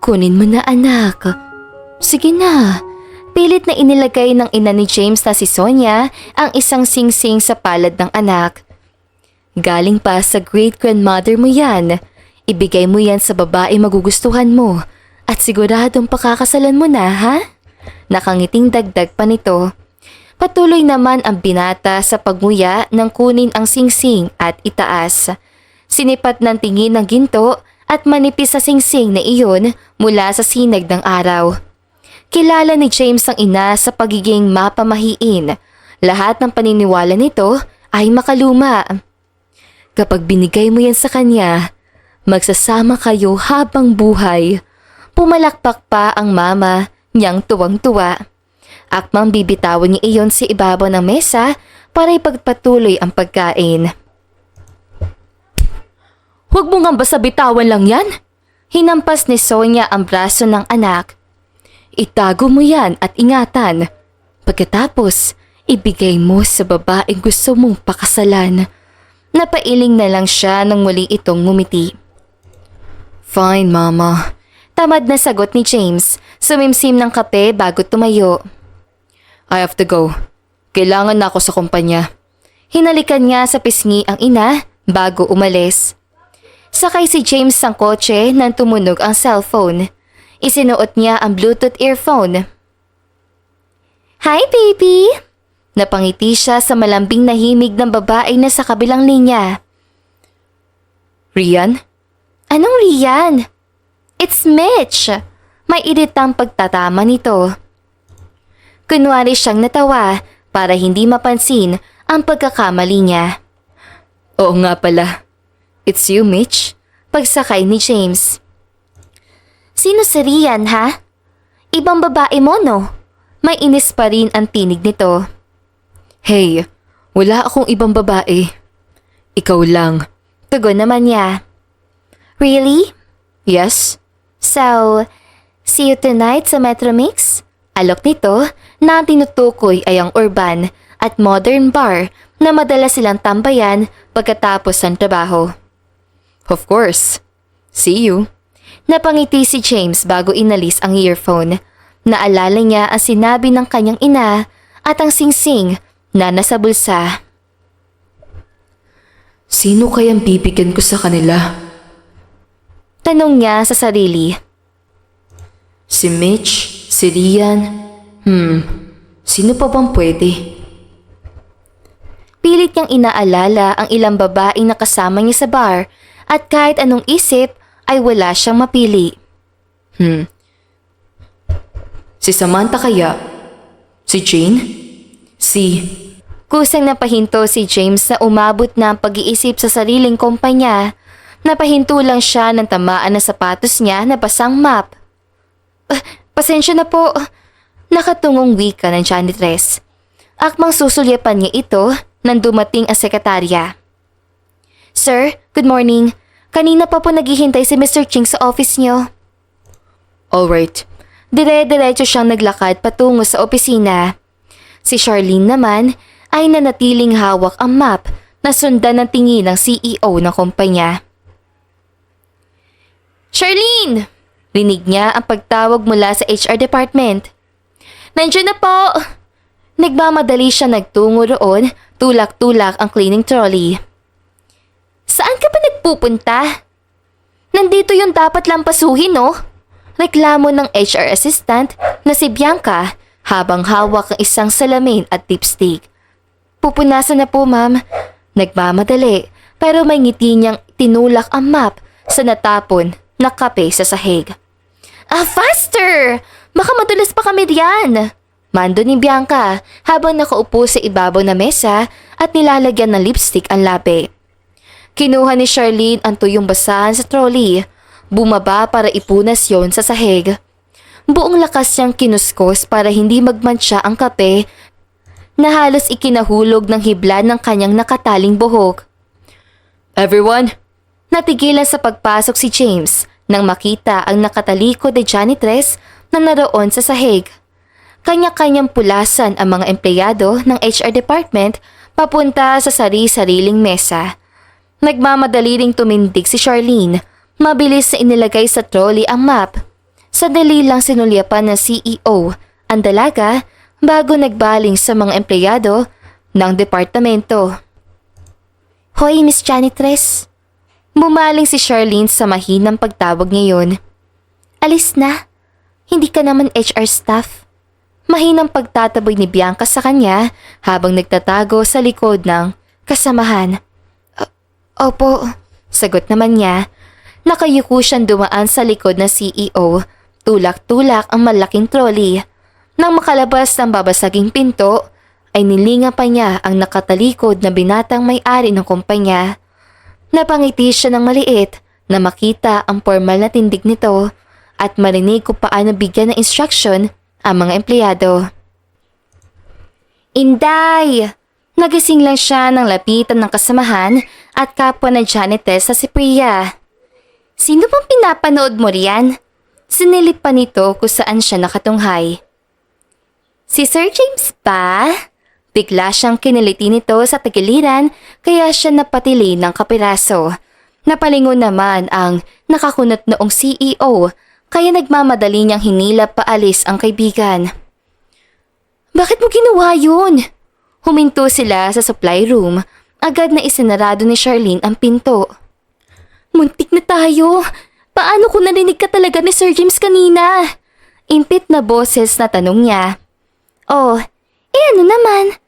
Kunin mo na anak. Sige na. Pilit na inilagay ng ina ni James na si Sonia ang isang singsing sa palad ng anak. Galing pa sa great-grandmother mo yan. Ibigay mo yan sa babae magugustuhan mo at siguradong pakakasalan mo na, ha? Nakangiting dagdag pa nito. Patuloy naman ang binata sa pagmuya ng kunin ang singsing at itaas. Sinipat ng tingin ng ginto at manipis sa singsing na iyon mula sa sinag ng araw. Kilala ni James ang ina sa pagiging mapamahiin. Lahat ng paniniwala nito ay makaluma. Kapag binigay mo yan sa kanya, magsasama kayo habang buhay. Pumalakpak pa ang mama niyang tuwang-tuwa. Akmang bibitawan niya iyon sa ibabaw ng mesa para ipagpatuloy ang pagkain. Huwag mo nga basta bitawan lang yan. Hinampas ni Sonia ang braso ng anak. Itago mo yan at ingatan. Pagkatapos, ibigay mo sa babaeng gusto mong pakasalan. Napailing na lang siya nang muli itong ngumiti. Fine, Mama. Tamad na sagot ni James. Sumimsim ng kape bago tumayo. I have to go. Kailangan na ako sa kumpanya. Hinalikan niya sa pisngi ang ina bago umalis. Sakay si James sa kotse nang tumunog ang cellphone. Isinuot niya ang Bluetooth earphone. Hi, baby! Napangiti siya sa malambing na himig ng babae na sa kabilang linya. Rian? Anong Rian? It's Mitch! May iritang pagtatama nito. Kunwari siyang natawa para hindi mapansin ang pagkakamali niya. Oo nga pala. It's you, Mitch? Pagsakay ni James. Sino si Rian, ha? Ibang babae mo, no? May inis pa rin ang tinig nito. Hey, wala akong ibang babae. Ikaw lang. Tugon naman niya. Really? Yes. So, see you tonight sa Metromix? Alok nito na tinutukoy ay ang urban at modern bar na madalas silang tambayan pagkatapos ng trabaho. Of course. See you. Napangiti si James bago inalis ang earphone. Naalala niya ang sinabi ng kanyang ina at ang singsing na nasa bulsa. Sino kayang bibigyan ko sa kanila? Tanong niya sa sarili. Si Mitch? Si Rian? Sino pa bang pwede? Pilit niyang inaalala ang ilang babaeng nakasama niya sa bar at kahit anong isip ay wala siyang mapili. Si Samantha kaya? Si Jane? Kusang napahinto si James na umabot na ang pag-iisip sa sariling kumpanya. Napahinto lang siya ng tamaan na sapatos niya na basang map. Pasensya na po. Nakatungong wika ng janitress. Akmang susulyapan niya ito nang dumating ang sekretarya. Sir, good morning. Kanina pa po naghihintay si Mr. Ching sa office niyo. Alright. Dire-diretso siyang naglakad patungo sa opisina. Si Charlene naman ay nanatiling hawak ang map na sundan ng tingin ng CEO ng kumpanya. Charlene! Rinig niya ang pagtawag mula sa HR department. Nandiyan na po! Nagmamadali siya nagtungo roon, tulak-tulak ang cleaning trolley. Saan ka ba nagpupunta? Nandito yung dapat lampasuhin, no? Reklamo ng HR assistant na si Bianca habang hawak ang isang salamin at lipstick. Pupunasan na po, ma'am. Nagmamadali pero may ngiti niyang tinulak ang map sa natapon na kape sa sahig. Faster! Baka madulas pa kami diyan! Mando ni Bianca habang nakaupo sa ibabaw na mesa at nilalagyan ng lipstick ang labi. Kinuha ni Charlene ang tuyong basahan sa trolley. Bumaba para ipunas yon sa sahig. Buong lakas niyang kinuskos para hindi magmantsa ang kape na halos ikinahulog ng hibla ng kanyang nakataling buhok. Everyone! Natigilan sa pagpasok si James nang makita ang nakatalikod na janitress na naroon sa sahig. Kanya-kanyang pulasan ang mga empleyado ng HR department papunta sa sari-sariling mesa. Nagmamadali ring tumindig si Charlene. Mabilis na inilagay sa trolley ang map. Sa dali lang sinulyapan ng CEO ang dalaga bago nagbaling sa mga empleyado ng departamento. Hoy, Miss Janitress. Bumaling si Charlene sa mahinang pagtawag ngayon. Alis na. Hindi ka naman HR staff. Mahinang pagtataboy ni Bianca sa kanya habang nagtatago sa likod ng kasamahan. Opo, sagot naman niya. Nakayuko siyang dumaan sa likod ng CEO. Tulak-tulak ang malaking trolley. Nang makalabas ng babasaging pinto, ay nilinga pa niya ang nakatalikod na binatang may-ari ng kumpanya. Napangiti siya ng maliit na makita ang formal na tindig nito at marinig kung paano bigyan ng instruction ang mga empleyado. Inday! Nagising lang siya nang lapitan ng kasamahan at kapwa na janitress sa si Priya. Sino bang pinapanood mo riyan? Sinilip pa nito kung saan siya nakatunghay. Si Sir James pa? Bigla siyang kiniliti nito sa tagiliran kaya siya napatili ng kapiraso. Napalingon naman ang nakakunot noong CEO kaya nagmamadali niyang hinila paalis ang kaibigan. Bakit mo ginawa yun? Huminto sila sa supply room. Agad na isinarado ni Charlene ang pinto. Muntik na tayo. Paano kung narinig ka talaga ni Sir James kanina? Impit na boses na tanong niya. Oh, ano naman?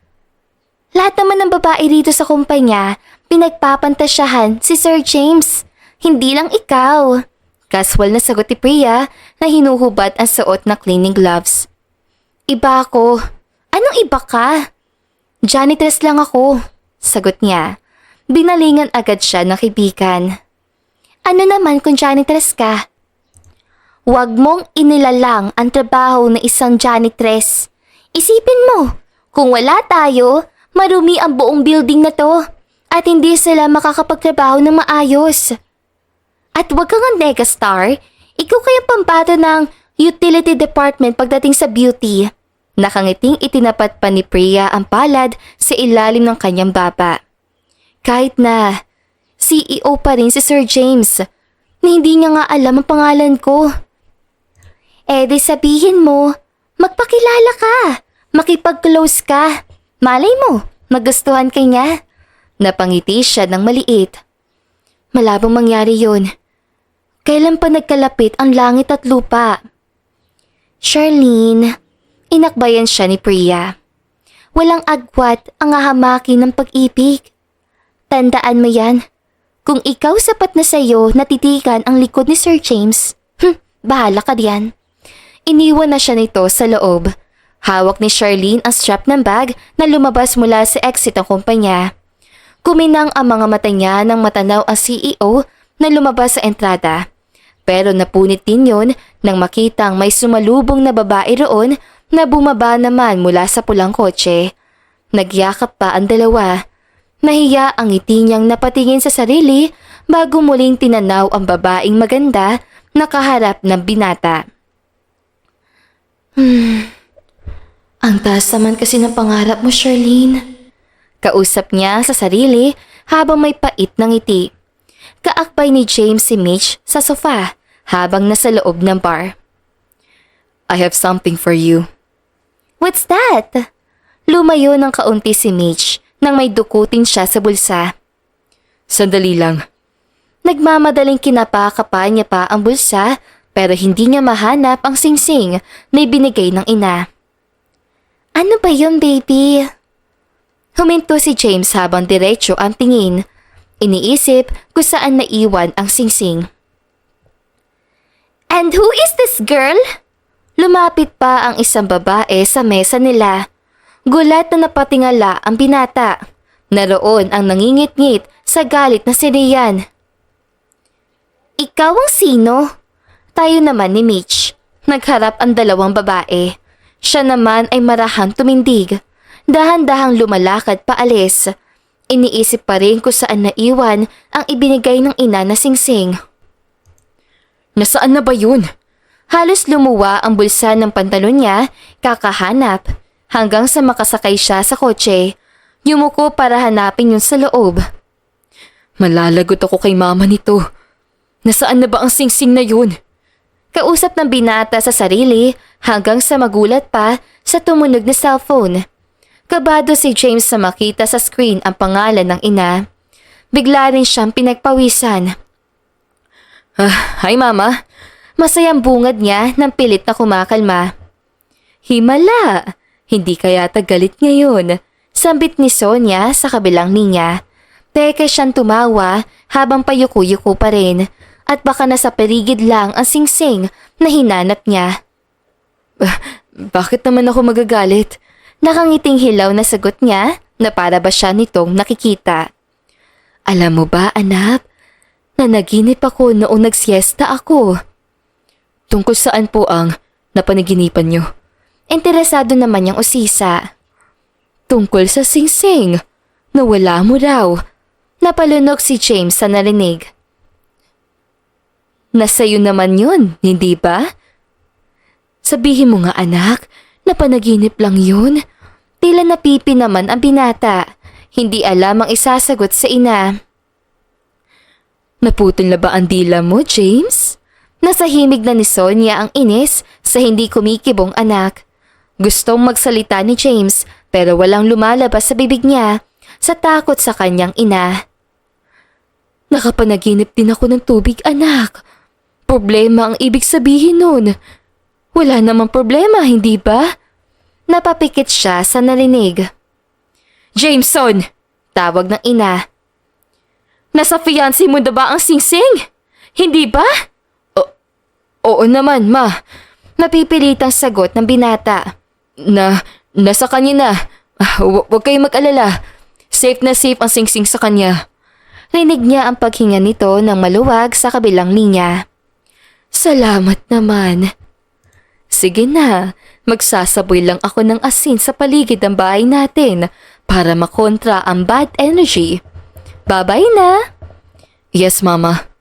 Lahat naman ng babae rito sa kumpanya, pinagpapantasyahan si Sir James. Hindi lang ikaw. Casual na sagot ni Priya na hinuhubad ang suot na cleaning gloves. Iba ako. Anong iba ka? Janitress lang ako, sagot niya. Binalingan agad siya ng kaibigan. Ano naman kung janitress ka? Huwag mong inilalang ang trabaho ng isang janitress. Isipin mo, kung wala tayo, marumi ang buong building na to at hindi sila makakapagtrabaho ng maayos. At huwag kang ang megastar, ikaw kaya pambato ng utility department pagdating sa beauty. Nakangiting itinapat pa ni Priya ang palad sa ilalim ng kanyang baba. Kahit na CEO pa rin si Sir James, na hindi niya nga alam ang pangalan ko. Di sabihin mo, magpakilala ka, makipag-close ka. Malay mo, magustuhan ka niya. Napangiti siya ng maliit. Malabong mangyari yun. Kailan pa nagkalapit ang langit at lupa? Charlene, inakbayan siya ni Priya. Walang agwat ang ahamakin ng pag-ibig. Tandaan mo yan. Kung ikaw sapat na sa'yo natitikan ang likod ni Sir James, bahala ka diyan. Iniwan na siya nito sa loob. Hawak ni Charlene ang strap ng bag na lumabas mula sa exit ng kumpanya. Kuminang ang mga mata niya nang matanaw ang CEO na lumabas sa entrada. Pero napunit din yun nang makitang may sumalubong na babae roon na bumaba naman mula sa pulang kotse. Nagyakap pa ang dalawa. Nahiya ang ngiti niyang napatingin sa sarili bago muling tinanaw ang babaeng maganda na kaharap ng binata. Ang taas naman kasi ng pangarap mo, Charlene. Kausap niya sa sarili habang may pait ng ngiti. Kaakbay ni James si Mitch sa sofa habang nasa loob ng bar. I have something for you. What's that? Lumayo ng kaunti si Mitch nang may dukutin siya sa bulsa. Sandali lang. Nagmamadaling kinapakapa niya pa ang bulsa pero hindi niya mahanap ang singsing na ibinigay ng ina. Ano ba yun, baby? Huminto si James habang diretso ang tingin. Iniisip kung saan naiwan ang singsing. And who is this girl? Lumapit pa ang isang babae sa mesa nila. Gulat na napatingala ang binata. Naroon ang nangingit-ngit sa galit na si Rian. Ikaw ang sino? Tayo naman ni Mitch. Nagharap ang dalawang babae. Siya naman ay marahang tumindig. Dahan-dahang lumalakad paalis. Iniisip pa rin kung saan naiwan ang ibinigay ng ina na singsing. Nasaan na ba yun? Halos lumuwa ang bulsa ng pantalon niya, kakahanap, hanggang sa makasakay siya sa kotse. Yumuko para hanapin yun sa loob. Malalagot ako kay mama nito. Nasaan na ba ang singsing na yun? Kausap ng binata sa sarili hanggang sa magulat pa sa tumunog na cellphone. Kabado si James sa makita sa screen ang pangalan ng ina. Bigla rin siyang pinagpawisan. Hi mama. Masayang bungad niya ng pilit na kumakalma. Himala, hindi kaya galit ngayon. Sambit ni Sonia sa kabilang linya. Teka siyang tumawa habang payuko-yuko pa rin at baka nasa perigid lang ang singsing na hinanap niya. Bakit naman ako magagalit? Nakangiting hilaw na sagot niya na para ba siya nitong nakikita. Alam mo ba anak, na naginip ako noong nagsiesta ako. Tungkol saan po ang napanaginipan niyo? Interesado naman yung usisa. Tungkol sa singsing. Nawala mo raw. Napalunok si James sa narinig. Nasa'yo naman yun, hindi ba? Sabihin mo nga anak, napanaginip lang yun. Tila napipi naman ang binata. Hindi alam ang isasagot sa ina. Naputol na ba ang dila mo, James? Nasahimig na ni Sonia ang inis sa hindi kumikibong anak. Gustong magsalita ni James pero walang lumalabas sa bibig niya sa takot sa kanyang ina. Nakapanaginip din ako ng tubig anak. Problema ang ibig sabihin nun. Wala namang problema, hindi ba? Napapikit siya sa narinig. Jameson! Tawag ng ina. Nasa fiancé mo na ba ang singsing? Hindi ba? Oo naman, ma. Napipilitang sagot ng binata. Nasa kanya na. Huwag kayong mag-alala. Safe na safe ang singsing sa kanya. Rinig niya ang paghinga nito ng maluwag sa kabilang linya. Salamat naman. Sige na, magsasaboy lang ako ng asin sa paligid ng bahay natin para makontra ang bad energy. Bye-bye na. Yes, mama.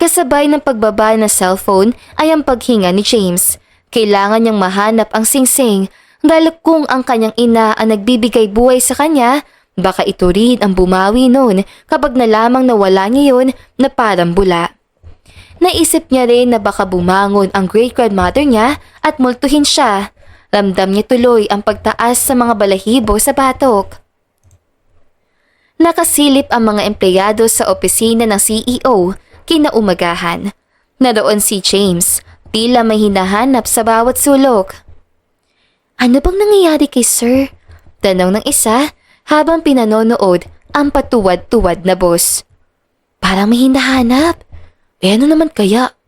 Kasabay ng pagbaba ng cellphone ay ang paghinga ni James. Kailangan niyang mahanap ang singsing dahil kung ang kanyang ina ang nagbibigay buhay sa kanya, baka ito rin ang bumawi noon kapag nalamang nawala niya yun na parang bula. Naisip niya rin na baka bumangon ang great-grandmother niya at multuhin siya. Ramdam niya tuloy ang pagtaas sa mga balahibo sa batok. Nakasilip ang mga empleyado sa opisina ng CEO kinaumagahan. Naroon si James, tila may hinahanap sa bawat sulok. Ano bang nangyayari kay sir? Tanong ng isa habang pinanonood ang patuwad-tuwad na boss. Parang may hinahanap. Ano naman kaya?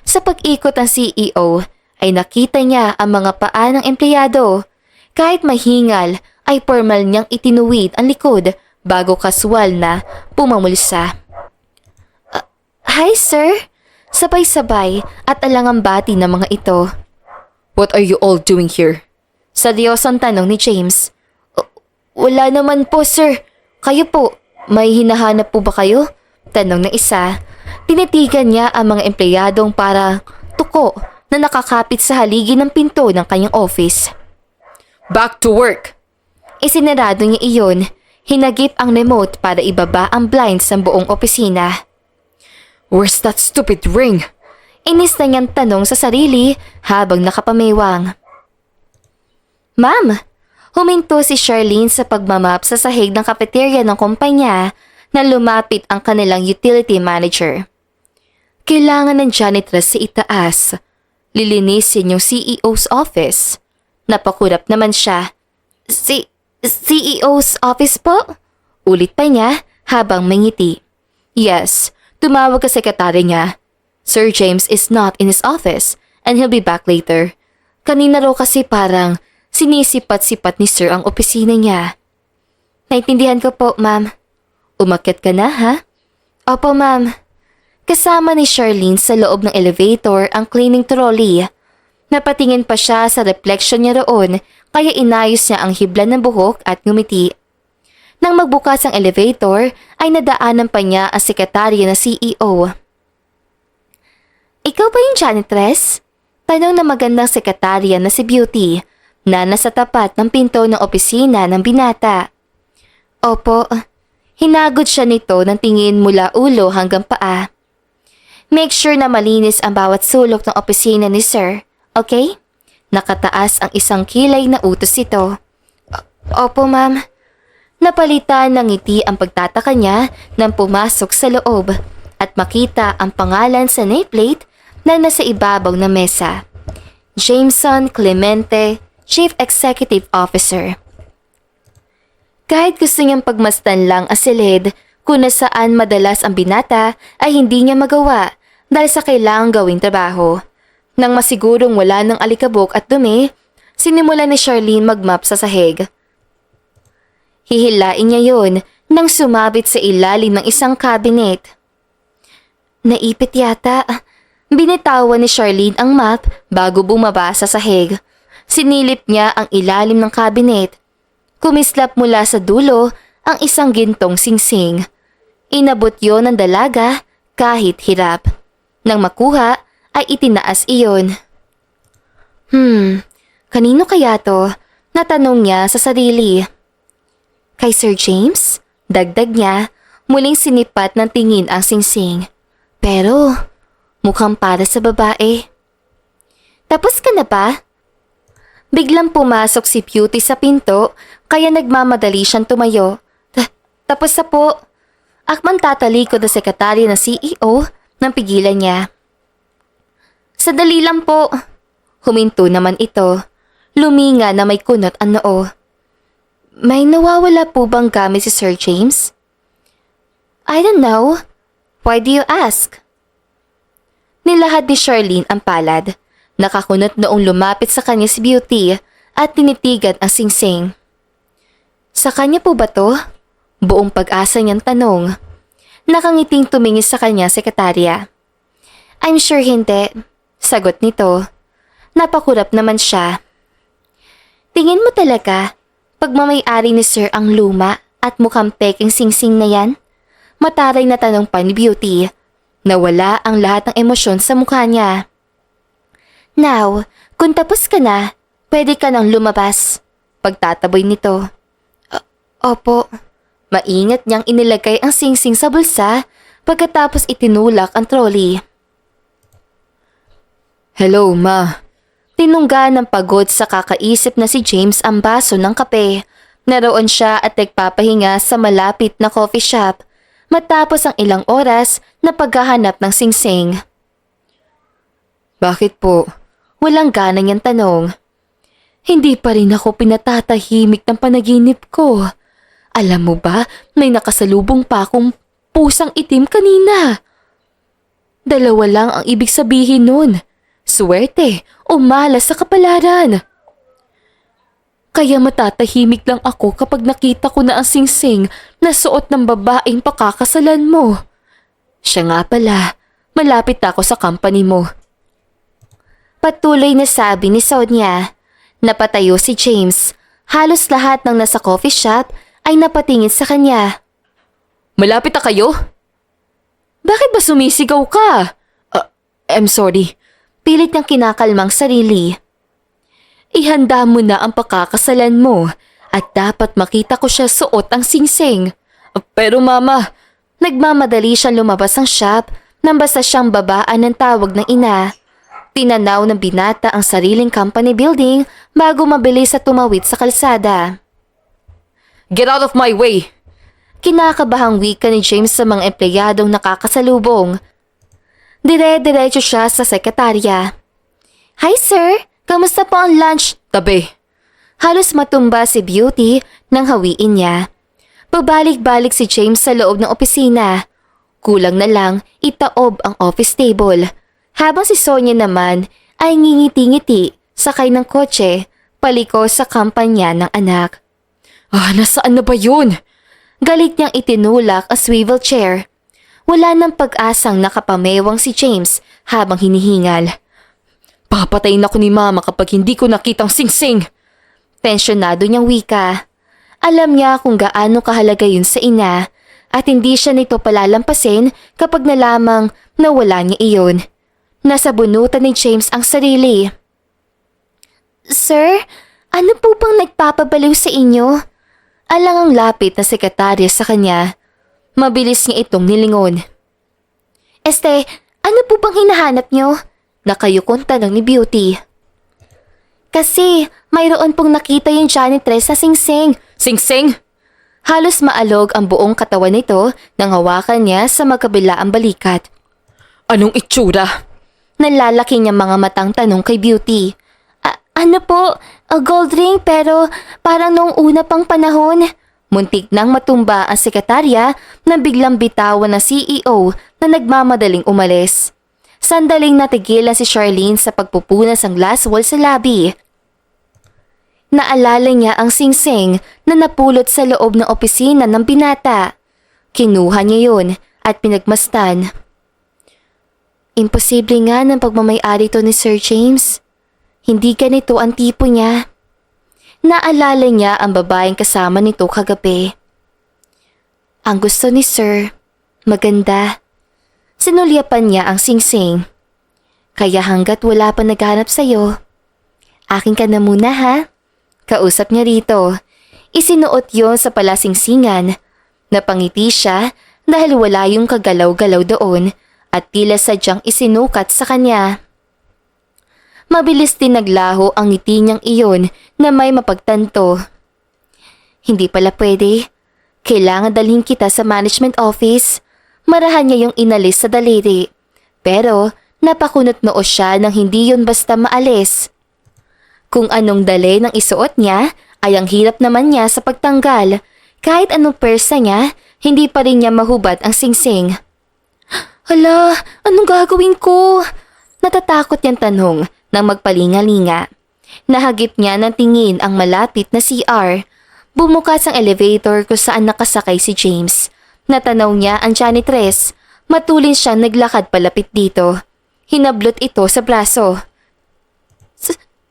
Sa pag-ikot ng CEO ay nakita niya ang mga paa ng empleyado. Kahit mahingal ay formal niyang itinuwid ang likod bago kaswal na pumamulsa. Hi sir! Sabay-sabay at alangambati ng mga ito. What are you all doing here? Seryosong tanong ni James. Wala naman po sir. Kayo po, may hinahanap po ba kayo? Tanong ng isa. Tinitigan niya ang mga empleyadong para tuko na nakakapit sa haligi ng pinto ng kanyang office. Back to work! Isinarado niya iyon. Hinagip ang remote para ibaba ang blinds ng buong opisina. Where's that stupid ring? Inis na niyang tanong sa sarili habang nakapamewang. Ma'am, huminto si Charlene sa pagmamap sa sahig ng cafeteria ng kumpanya na lumapit ang kanilang utility manager. Kailangan ng janitress sa itaas. Lilinisin yung CEO's office. Napakurap naman siya. CEO's office po? Ulit pa niya habang mangiti. Yes. Tumawag ka sekretary niya. Sir James is not in his office and he'll be back later. Kanina raw kasi parang sinisipat-sipat ni sir ang opisina niya. Naintindihan ko po, ma'am. Umakyat ka na, ha? Opo, ma'am. Kasama ni Charlene sa loob ng elevator ang cleaning trolley. Napatingin pa siya sa reflection niya roon kaya inayos niya ang hibla ng buhok at ngumiti. Nang magbukas ang elevator, ay nadaanan pa niya ang sekretarya na CEO. Ikaw ba yung janitress? Tanong na magandang sekretarya na si Beauty, na nasa tapat ng pinto ng opisina ng binata. Opo, hinagod siya nito ng tingin mula ulo hanggang paa. Make sure na malinis ang bawat sulok ng opisina ni Sir, okay? Nakataas ang isang kilay na utos ito. Opo, ma'am. Napalitan ng ngiti ang pagtataka niya nang pumasok sa loob at makita ang pangalan sa nameplate na nasa ibabaw ng mesa. Jameson Clemente, Chief Executive Officer. Kahit gusto niyang pagmasdan lang ang silid kung nasaan madalas ang binata ay hindi niya magawa dahil sa kailangang gawing trabaho. Nang masigurong wala ng alikabok at dumi, sinimula ni Charlene magmap sa sahig. Hihilain niya yon nang sumabit sa ilalim ng isang cabinet. Naipit yata. Binitawan ni Charlene ang map bago bumaba sa sahig. Sinilip niya ang ilalim ng cabinet. Kumislap mula sa dulo ang isang gintong singsing. Inabot yon ng dalaga kahit hirap. Nang makuha ay itinaas iyon. Kanino kaya to? Natanong niya sa sarili. Kay Sir James? Dagdag niya, muling sinipat ng tingin ang singsing. Pero, mukhang para sa babae. Tapos ka na ba? Biglang pumasok si Beauty sa pinto, kaya nagmamadali siyang tumayo. Tapos na po. Akman tatalikod na sekretarya ng CEO nang pigilan niya. Sadali lang po. Huminto naman ito. Luminga na may kunot ang noo. May nawawala po bang gamit si Sir James? I don't know. Why do you ask? Nilahad ni Charlene ang palad. Nakakunot noong lumapit sa kanya si Beauty at tinitigan ang singsing. Sa kanya po ba to? Buong pag-asa niyang tanong. Nakangiting tumingin sa kanya sekretarya. I'm sure hindi. Sagot nito. Napakurap naman siya. Tingin mo talaga, pagmamay-ari ni Sir ang luma at mukhang peking singsing na yan? Mataray na tanong pa ni Beauty. Nawala ang lahat ng emosyon sa mukha niya. Now, kung tapos ka na, pwede ka nang lumabas. Pagtataboy nito. Opo. Maingat niyang inilagay ang singsing sa bulsa pagkatapos itinulak ang trolley. Hello, Ma. Tinungga ng pagod sa kakaisip na si James ang baso ng kape. Naroon siya at nagpapahinga sa malapit na coffee shop matapos ang ilang oras na paghahanap ng singsing. Bakit po? Walang gana niyang tanong. Hindi pa rin ako pinatatahimik ng panaginip ko. Alam mo ba, may nakasalubong pa akong pusang itim kanina. Dalawa lang ang ibig sabihin nun. Swerte o malas sa kapalaran. Kaya matatahimik lang ako kapag nakita ko na ang singsing na suot ng babaeng pakakasalan mo. Siya nga pala, malapit ako sa company mo. Patuloy na sabi ni Sonia. Napatayo si James. Halos lahat ng nasa coffee shop ay napatingin sa kanya. Malapit na kayo? Bakit ba sumisigaw ka? I'm sorry. Pilit niyang kinakalmang sarili. Ihanda mo na ang pakakasalan mo at dapat makita ko siya suot ang singsing. Pero mama, nagmamadali siyang lumabas ng shop nang basta siyang babaan ng tawag ng ina. Tinanaw ng binata ang sariling company building bago mabilis at tumawid sa kalsada. Get out of my way! Kinakabahang wika ni James sa mga empleyadong nakakasalubong. Dire-diretso siya sa sekretarya. Hi sir, kamusta po ang lunch? Tabi. Halos matumba si Beauty nang hawiin niya. Pabalik-balik si James sa loob ng opisina. Kulang na lang itaob ang office table. Habang si Sonia naman ay ngingiti-ngiti sakay ng kotse paliko sa kampanya ng anak. Nasaan na ba yun? Galit niyang itinulak ang swivel chair. Wala nang pag-asang nakapamewang si James habang hinihingal. Papatayin ako ni Mama kapag hindi ko nakitang singsing. Tensyonado niyang wika. Alam niya kung gaano kahalaga yun sa ina at hindi siya nito palalampasin kapag nalamang nawala niya iyon. Nasa bunutan ni James ang sarili. Sir, ano po bang nagpapabaliw sa inyo? Alang ang lapit na sekretarya sa kanya. Mabilis niya itong nilingon. Ano po bang hinahanap nyo? Nakayukong tanong ni Beauty. Kasi mayroon pong nakita yung janitress sa Singsing. Singsing? Halos maalog ang buong katawan nito nang hawakan niya sa magkabilaang balikat. Anong itsura? Nalalaki niya mga matang tanong kay Beauty. Ano po? Gold ring pero parang noong una pang panahon. Muntik nang matumba ang sekretarya na biglang bitawan ng CEO na nagmamadaling umalis. Sandaling natigilan si Charlene sa pagpupunas ng glass wall sa lobby. Naalala niya ang singsing na napulot sa loob ng opisina ng binata. Kinuha niya yun at pinagmastan. Imposible nga ng pagmamay-ari to ni Sir James. Hindi ganito ang tipo niya. Naalala niya ang babaeng kasama nito kagabi. Ang gusto ni Sir, maganda. Sinulyapan niya ang singsing. Kaya hanggat wala pa naghanap sa'yo, akin ka na muna ha? Kausap niya rito. Isinuot yon sa palasingsingan. Napangiti siya dahil wala yung kagalaw-galaw doon at tila sadyang isinukat sa kanya. Mabilis din naglaho ang ngiti niyang iyon na may mapagtanto. Hindi pala pwede. Kailangan dalhin kita sa management office. Marahan niya yung inalis sa daliri. Pero napakunot noo siya nang hindi yun basta maalis. Kung anong dali ng isuot niya ay ang hirap naman niya sa pagtanggal. Kahit anong persa niya, hindi pa rin niya mahubad ang singsing. Hala, anong gagawin ko? Natatakot niyang tanong nang magpalinga-linga. Nahagip niya ng tingin ang malapit na CR. Bumukas ang elevator kung saan nakasakay si James. Natanaw niya ang janitress. Matulin siyang naglakad palapit dito. Hinablot ito sa braso.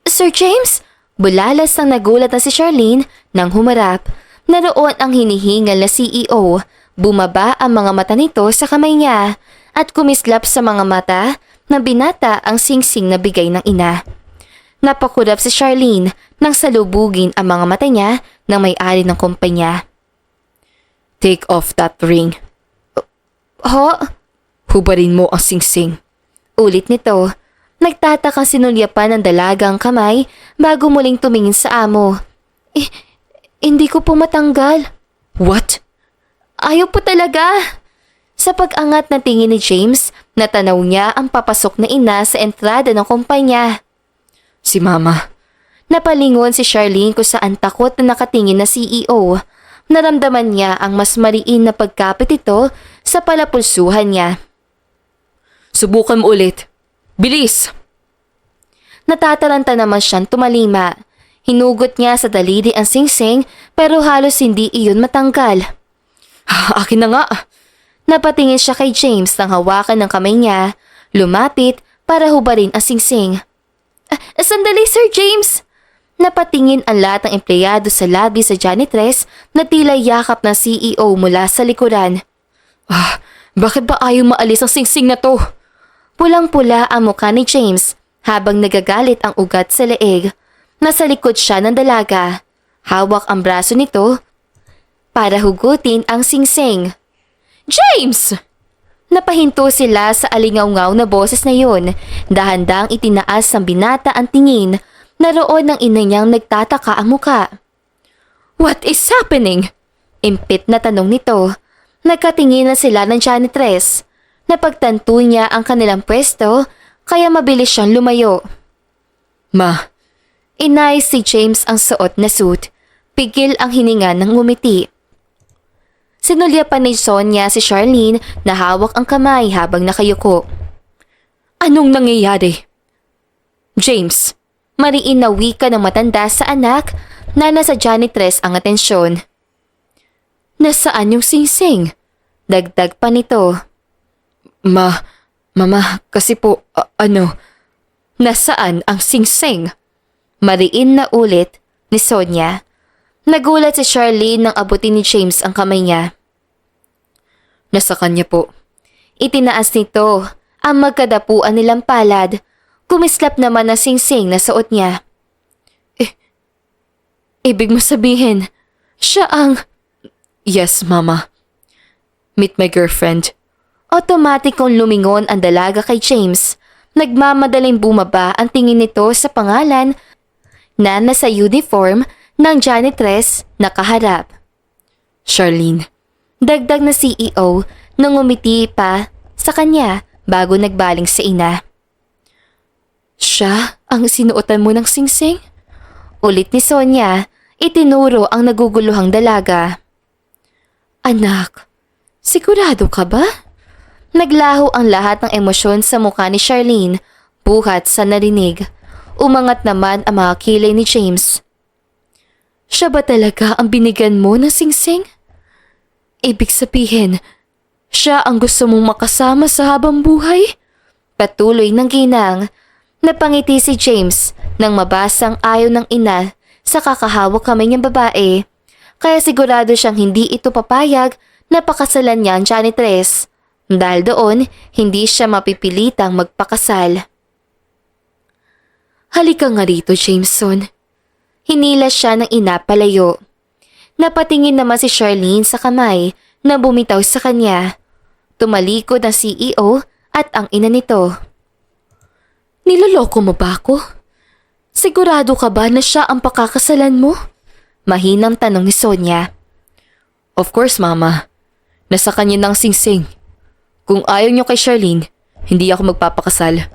Sir James? Bulalas ang nagulat na si Charlene nang humarap. Naroon ang hinihingal na CEO. Bumaba ang mga mata nito sa kamay niya at kumislap sa mga mata na binata ang singsing na bigay ng ina. Napakurap si Charlene nang salubugin ang mga mata niya ng may-ari ng kumpanya. Take off that ring. Ho? Hubarin mo ang singsing. Ulit nito. Nagtatakang sinulyapan ng dalagang kamay bago muling tumingin sa amo. Hindi ko po matanggal. What? Ayaw po talaga. Sa pag-angat na tingin ni James, natanaw niya ang papasok na ina sa entrada ng kumpanya. Si Mama. Napalingon si Charlene kung saan takot na nakatingin na CEO. Naramdaman niya ang mas mariin na pagkapit ito sa palapulsuhan niya. Subukan mo ulit. Bilis! Natataranta naman siyang tumalima. Hinugot niya sa daliri ang singsing pero halos hindi iyon matanggal. Akin na nga. Napatingin siya kay James nang hawakan ng kamay niya. Lumapit para hubarin ang singsing. Sandali Sir James! Napatingin ang lahat ng empleyado sa lobby sa janitress na tila yakap ng CEO mula sa likuran. Bakit ba ayaw maalis ang singsing na to? Pulang-pula ang mukha ni James habang nagagalit ang ugat sa leeg. Nasa likod siya ng dalaga. Hawak ang braso nito para hugutin ang singsing. James! Napahinto sila sa alingaw-ngaw na boses na yun. Dahan-dang itinaas ng binata ang tingin. Naroon ng ina niyang nagtataka ang muka. What is happening? Impit na tanong nito. Nagkatingin na sila ng janitress. Napagtanto niya ang kanilang pwesto kaya mabilis siyang lumayo. Ma. Inayos si James ang suot na suit. Pigil ang hininga ng ngumiti. Sinulyapan ni Sonia si Charlene na hawak ang kamay habang nakayuko. Anong nangyayari? James, mariin na wika ng matanda sa anak na nasa janitress ang atensyon. Nasaan yung singsing? Dagdag pa nito. Mama, kasi po, nasaan ang singsing? Mariin na ulit ni Sonia. Nagulat si Charlene nang abutin ni James ang kamay niya. Nasa kanya po. Itinaas nito ang magkadapuan nilang palad. Kumislap naman ang singsing na suot niya. Ibig mo sabihin, siya ang... Yes, Mama. Meet my girlfriend. Automatikong lumingon ang dalaga kay James. Nagmamadaling bumaba ang tingin nito sa pangalan na nasa uniform ng janitress na kaharap. Charlene. Dagdag na CEO nang umiti pa sa kanya bago nagbaling sa ina. Siya ang sinuotan mo ng singsing? Ulit ni Sonia, itinuro ang naguguluhang dalaga. Anak, sigurado ka ba? Naglaho ang lahat ng emosyon sa mukha ni Charlene, buhat sa narinig. Umangat naman ang mga kilay ni James. Siya ba talaga ang binigyan mo ng singsing? Ibig sabihin, siya ang gusto mong makasama sa habang buhay? Patuloy ng ginang. Napangiti si James nang mabasang ayaw ng ina sa kakahawak kamay niyang babae. Kaya sigurado siyang hindi ito papayag na pakasalan niya ang janitress. Dahil doon, hindi siya mapipilitang magpakasal. Halika nga rito, Jameson. Hinila siya ng ina palayo. Napatingin naman si Charlene sa kamay na bumitaw sa kanya. Tumalikod ang CEO at ang ina nito. Niloloko mo ba ako? Sigurado ka ba na siya ang pakakasalan mo? Mahinang tanong ni Sonia. Of course, Mama. Nasa kanya ng singsing. Kung ayaw niyo kay Charlene, hindi ako magpapakasal.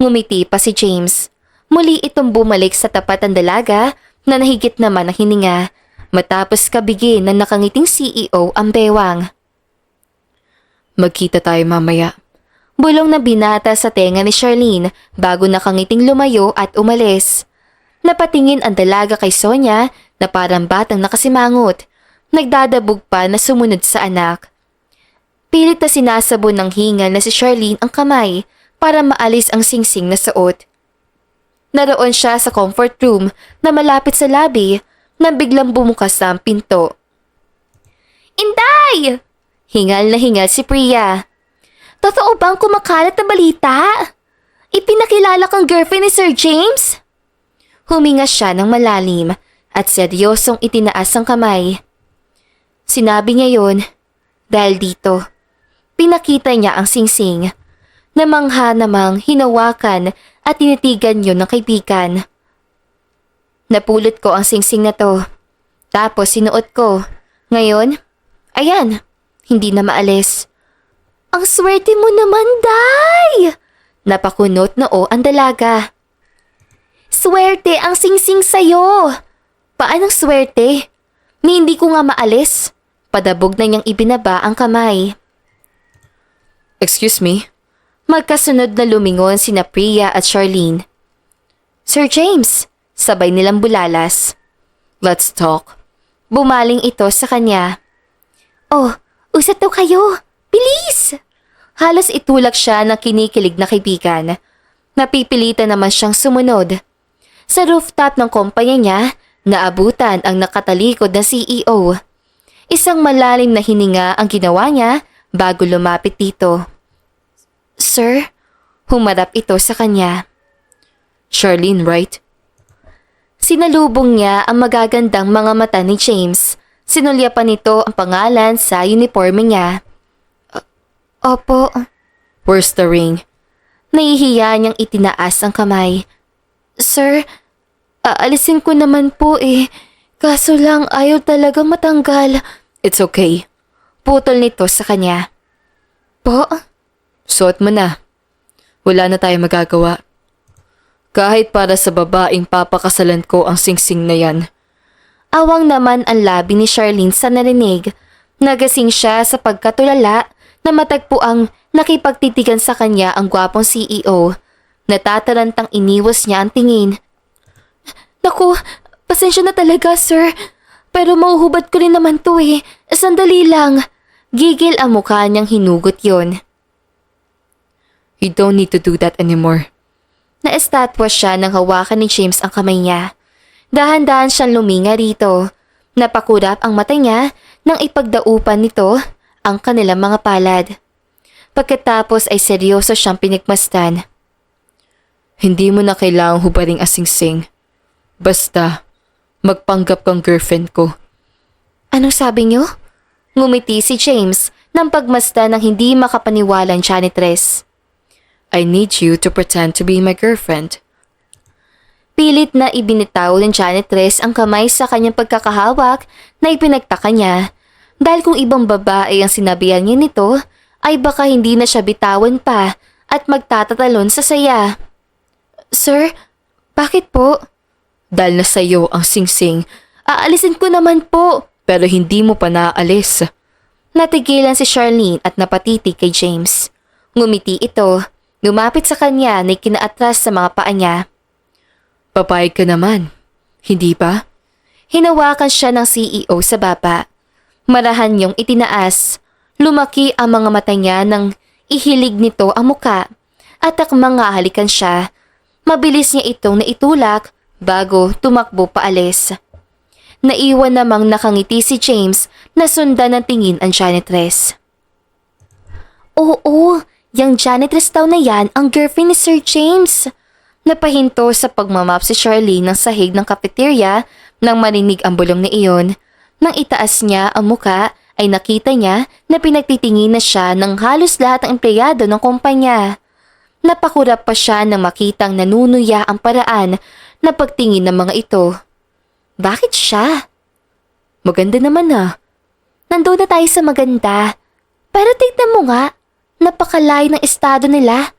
Ngumiti pa si James. Muli itong bumalik sa tapat ang dalaga na nahigit naman ang hininga matapos kabigin ng nakangiting CEO ang bewang. Magkita tayo mamaya. Bulong na binata sa tenga ni Charlene bago nakangiting lumayo at umalis. Napatingin ang dalaga kay Sonia na parang batang nakasimangot. Nagdadabog pa na sumunod sa anak. Pilit na sinasabon ng hingal na si Charlene ang kamay para maalis ang singsing na suot. Naroon siya sa comfort room na malapit sa lobby nang biglang bumukas na ang pinto. Inday! Hingal na hingal si Priya. Totoo bang kumakalat na balita? Ipinakilala kang girlfriend ni Sir James? Huminga siya ng malalim at seryosong itinaas ang kamay. Sinabi niya yon dahil dito. Pinakita niya ang singsing. Namangha namang hinawakan at tinitigan yun ng kaibigan. Napulot ko ang singsing na to. Tapos sinuot ko. Ngayon, ayan, hindi na maalis. Ang swerte mo naman, Day! Napakunot na ang dalaga. Swerte ang singsing sa'yo. Paanong swerte? Ni hindi ko nga maalis. Padabog na niyang ibinaba ang kamay. Excuse me? Magkasunod na lumingon sina Priya at Charlene. Sir James, sabay nilang bulalas. Let's talk. Bumaling ito sa kanya. Oh, usat daw kayo. Bilis! Halos itulak siya ng kinikilig na kaibigan. Napipilitan naman siyang sumunod. Sa rooftop ng kumpanya niya, naabutan ang nakatalikod na CEO. Isang malalim na hininga ang ginawa niya bago lumapit dito. Sir, humarap ito sa kanya. Charlene, right? Sinalubong niya ang magagandang mga mata ni James. Sinulyapan nito ang pangalan sa uniforme niya. Opo. Where's the ring? Nahihiya niyang itinaas ang kamay. Sir, aalisin ko naman po eh. Kaso lang ayaw talaga matanggal. It's okay. Putol nito sa kanya. Po? Suot mo na. Wala na tayo magagawa. Kahit para sa babaeng papakasalan ko ang singsing na yan. Awang naman ang labi ni Charlene sa narinig. Nagasing siya sa pagkatulala na matagpuang nakipagtitigan sa kanya ang gwapong CEO. Natatarantang iniwas niya ang tingin. Naku, pasensya na talaga, sir. Pero mauhubad ko rin naman to eh. Sandali lang. Gigil ang mukha niyang hinugot yon. You don't need to do that anymore. Naestatwa siya nang hawakan ni James ang kamay niya. Dahan-dahan siyang luminga rito. Napakurap ang mata niya nang ipagdaupan nito ang kanilang mga palad. Pagkatapos ay seryoso siyang pinagmasdan. Hindi mo na kailangang hubaring asingsing. Basta, magpanggap kang girlfriend ko. Anong sabi niyo? Ngumiti si James nang pagmasdan ng hindi makapaniwalang janitress. I need you to pretend to be my girlfriend. Pilit na ibinitaw ng janitress ang kamay sa kanyang pagkakahawak na ipinagtaka niya. Dahil kung ibang babae ang sinabihan niya nito, ay baka hindi na siya bitawan pa at magtatatalon sa saya. Sir, bakit po? Dahil na sa'yo ang singsing, Aalisin ko naman po. pero hindi mo pa naaalis. Natigilan si Charlene at napatitig kay James. Ngumiti ito, lumapit sa kanya na kinaatras sa mga paa niya. Papayag ka naman, hindi ba? Hinawakan siya ng CEO sa baba. Marahan niyong itinaas. Lumaki ang mga mata niya nang ihilig nito ang muka at akmang halikan siya. Mabilis niya itong naitulak bago tumakbo paalis. Naiwan namang nakangiti si James na sundan ng tingin ang janitress. Oo, yung janitress daw na yan ang girlfriend ni Sir James. Napahinto sa pagmamap si Charlene ng sahig ng cafeteria nang marinig ang bulong na iyon. Nang itaas niya ang muka ay nakita niya na pinagtitingin na siya ng halos lahat ng empleyado ng kumpanya. Napakurap pa siya nang makitang nanunuya ang paraan na pagtingin ng mga ito. Bakit siya? Maganda naman ah. Nandun na tayo sa maganda. Pero tignan mo nga, napakalay ng estado nila.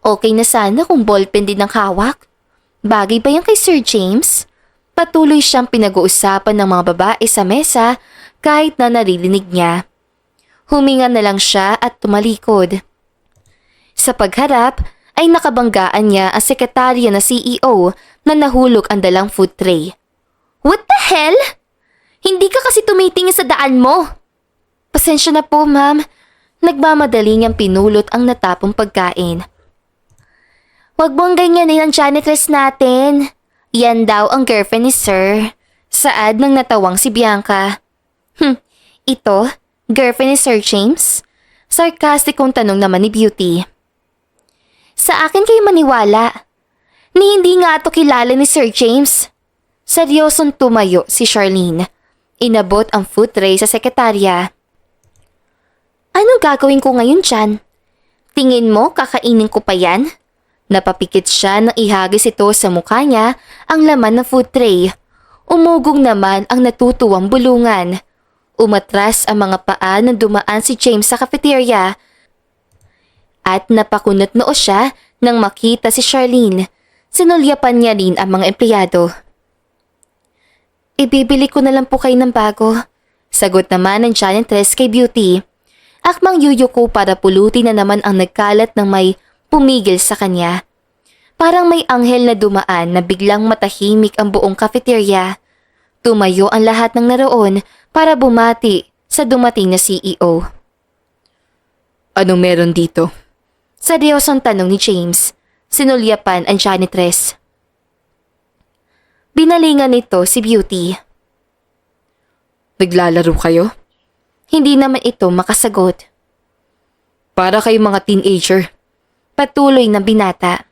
Okay na sana kung ballpen din ang hawak. Bagay ba yan kay Sir James? Patuloy siyang pinag-uusapan ng mga babae sa mesa kahit na naririnig niya. Huminga na lang siya at tumalikod. Sa pagharap ay nakabanggaan niya ang sekretarya na CEO na nahulog ang dalang food tray. What the hell? Hindi ka kasi tumitingin sa daan mo. Pasensya na po, ma'am. Nagmamadali niyang pinulot ang natapong pagkain. Huwag mong ganyanin ang janitress natin. Yan daw ang girlfriend ni Sir. Saad ng natawang si Bianca. Ito? Girlfriend ni Sir James? Sarcastikong tanong naman ni Beauty. Sa akin kayo maniwala. Ni hindi nga ito kilala ni Sir James. Seryosong tumayo si Charlene. Inabot ang food tray sa sekretarya. Anong gagawin ko ngayon dyan? Tingin mo kakainin ko pa yan? Napapikit siya nang ihagis ito sa mukha niya ang laman ng food tray. Umugong naman ang natutuwang bulungan. Umatras ang mga paa nang dumaan si James sa cafeteria. At napakunot noo siya nang makita si Charlene. Sinulyapan niya rin ang mga empleyado. Ibibili ko na lang po kayo ng bago. Sagot naman ng janitress kay Beauty. Akmang yuyuko para pulutin na naman ang nagkalat ng may pumigil sa kanya. Parang may anghel na dumaan na biglang matahimik ang buong cafeteria. Tumayo ang lahat ng naroon para bumati sa dumating na CEO. Anong meron dito? Seryosong tanong ni James. Sinulyapan ang janitress. Binalingan nito si Beauty. Naglalaro kayo? Hindi naman ito makasagot. Para kayong mga teenager. Patuloy na binata.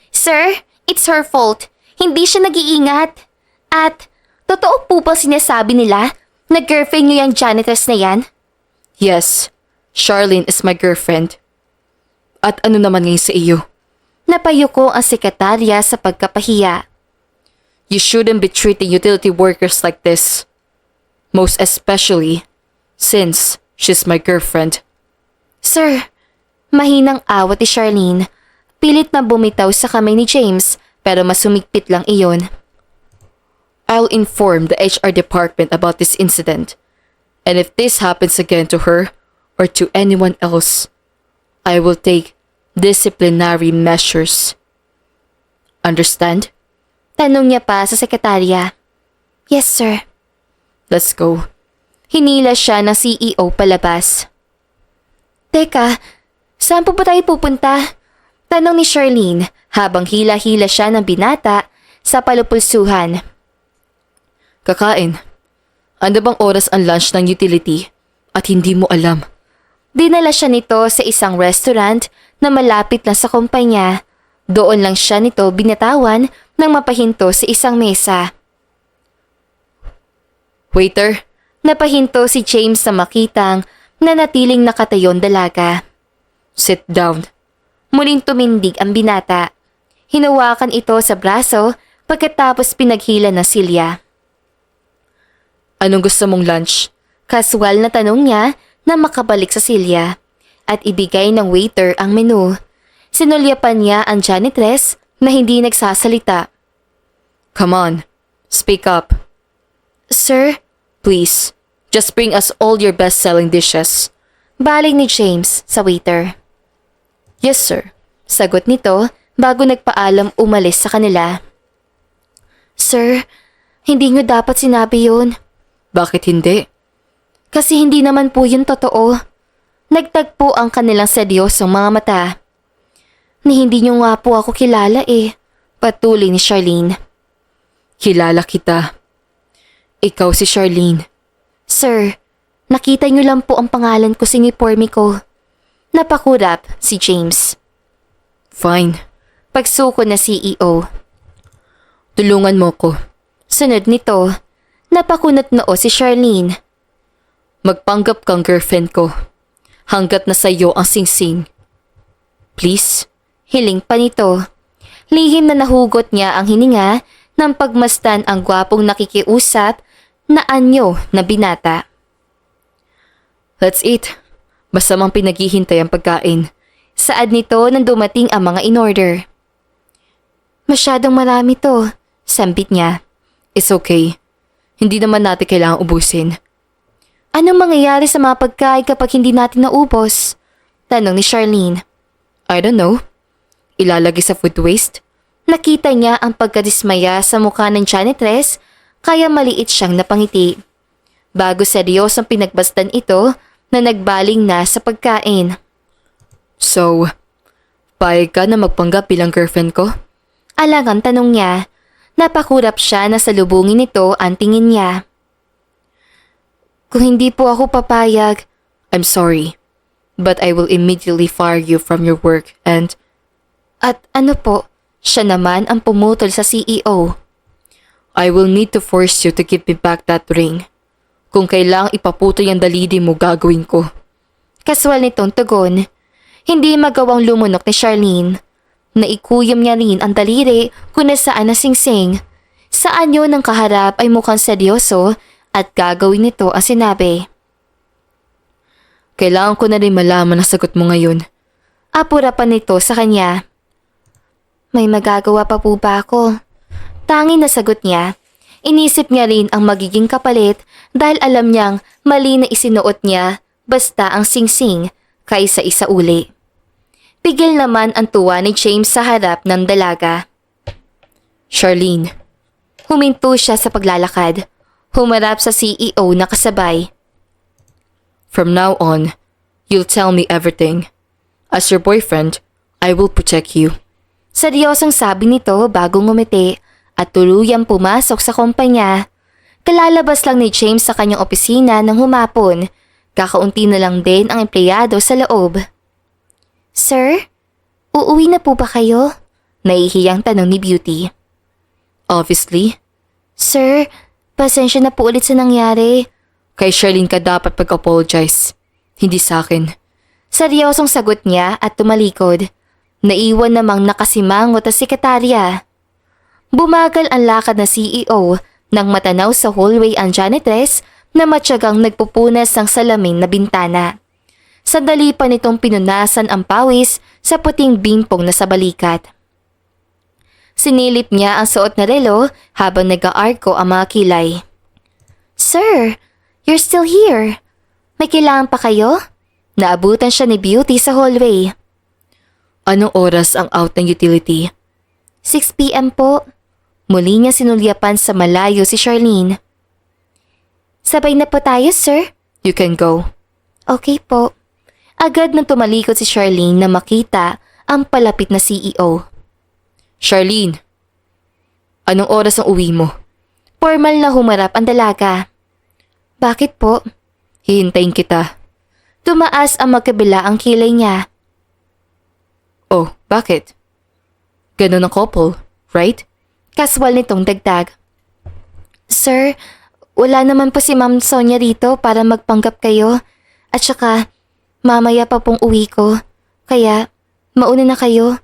Sir, it's her fault. Hindi siya nag-iingat. At, totoo po ba sinasabi nila na girlfriend niyo yung janitress na yan? Yes, Charlene is my girlfriend. At ano naman ngayon sa iyo? Napayuko ang sekretarya sa pagkapahiya. You shouldn't be treating utility workers like this. Most especially, since she's my girlfriend. Sir, mahinang awat ni Charlene. Pilit na bumitaw sa kamay ni James pero masumigpit lang iyon. I'll inform the HR department about this incident. And if this happens again to her or to anyone else, I will take disciplinary measures. Understand? Tanong niya pa sa sekretarya. Yes, sir. Let's go. Hinila siya ng CEO palabas. Teka, saan po ba tayo pupunta? Tanong ni Charlene habang hila-hila siya ng binata sa palupulsuhan. Kakain. Ano bang oras ang lunch ng utility at hindi mo alam? Dinala siya nito sa isang restaurant na malapit lang sa kumpanya. Doon lang siya nito binatawan nang mapahinto sa isang mesa. Waiter, Napahinto si James na makitang Nanatiling nakatayon dalaga. Sit down. Muling tumindig ang binata. Hinawakan ito sa braso pagkatapos pinaghila ng silya. Anong gusto mong lunch? Kaswal na tanong niya na makabalik sa silya at ibigay ng waiter ang menu. Sinulyapan niya ang janitress na hindi nagsasalita. Come on, speak up. Sir, Please, just bring us all your best-selling dishes. baling ni James sa waiter. Yes, sir. Sagot nito bago nagpaalam umalis sa kanila. Sir, hindi niyo dapat sinabi yun. Bakit hindi? Kasi hindi naman po yun totoo. Nagtagpo ang kanilang seryosong mga mata. Ni hindi niyo nga po ako kilala eh. Patuloy ni Charlene. Kilala kita. Ikaw si Charlene. Sir, nakita niyo lang po ang pangalan ko sa uniforme ko. Napakurap si James. Fine. Pagsuko na CEO. Tulungan mo ko. Sunod nito, napakunot noo si Charlene. Magpanggap kang girlfriend ko. Hanggat na sa'yo ang singsing. Please? Hiling pa nito. Lihim na nahugot niya ang hininga nang pagmastan ang gwapong nakikiusap na anyo na binata. Let's eat. Basta mang pinaghihintay ang pagkain. Saad nito nang dumating ang mga in-order. Masyadong marami to, sambit niya. It's okay. Hindi naman natin kailangang ubusin. Anong mangyayari sa mga pagkain kapag hindi natin naubos? Tanong ni Charlene. I don't know. Ilalagay sa food waste? Nakita niya ang pagkadismaya sa mukha ng janitress kaya maliit siyang napangiti. Bago seryosong pinagbastan ito na nagbaling na sa pagkain. So, payag ka na magpanggap bilang girlfriend ko? Alangang tanong niya. Napakurap siya na salubungin nito ang tingin niya. Kung hindi po ako papayag, I'm sorry, but I will immediately fire you from your work and... At ano po, siya naman ang pumutol sa CEO. I will need to force you to give me back that ring. Kung kailangang ipaputol yung daliri mo, gagawin ko. Kaswal nitong tugon. Hindi magawang lumunok ni Charlene. Naikuyom niya rin ang daliri kung nasaan na singsing. Sa anyo ng kaharap ay mukhang seryoso at gagawin nito ang sinabi. Kailangan ko na rin malaman ang sagot mo ngayon. Apura pa nito sa kanya. May magagawa pa po ba ako? Tanging na sagot niya. Inisip niya rin ang magiging kapalit dahil alam niyang mali na isinuot niya basta ang singsing kaysa isa uli. Pigil naman ang tuwa ni James sa harap ng dalaga. Charlene. Huminto siya sa paglalakad. Humarap sa CEO na kasabay. From now on, you'll tell me everything. As your boyfriend, I will protect you. Seryosong sabi nito bago ngumiti at tuluyang pumasok sa kumpanya. Kalalabas lang ni James sa kanyang opisina nang humapon. Kakaunti na lang din ang empleyado sa loob. Sir, uuwi na po ba kayo? Nahihiyang tanong ni Beauty. Obviously. Sir, pasensya na po ulit sa nangyari. Kay Charlene ka dapat pag-apologize. Hindi sa akin. Seryosong sagot niya at tumalikod. Naiwan namang nakasimangot ang sekretarya. Bumagal ang lakad na CEO nang matanaw sa hallway ang janitress na matyagang nagpupunas ng salamin na bintana. Sandali pa nitong pinunasan ang pawis sa puting bimpong na sa balikat. Sinilip niya ang suot na relo habang nag-aarko ang mga kilay. Sir, you're still here. May kailangan pa kayo? Naabutan siya ni Beauty sa hallway. Anong oras ang out ng utility? 6 p.m. po. Muli niya sinulyapan sa malayo si Charlene. Sabay na po tayo, sir. You can go. Okay po. Agad nang tumalikod si Charlene na makita ang palapit na CEO. Charlene, anong oras ang uwi mo? Formal na humarap ang dalaga. Bakit po? Hihintayin kita. Tumaas ang magkabila ang kilay niya. Oh, bakit? Ganun ang couple, right? Kaswal nitong dagdag. Sir, wala naman po si Ma'am Sonia rito para magpanggap kayo. At saka, mamaya pa pong uwi ko. Kaya, mauna na kayo.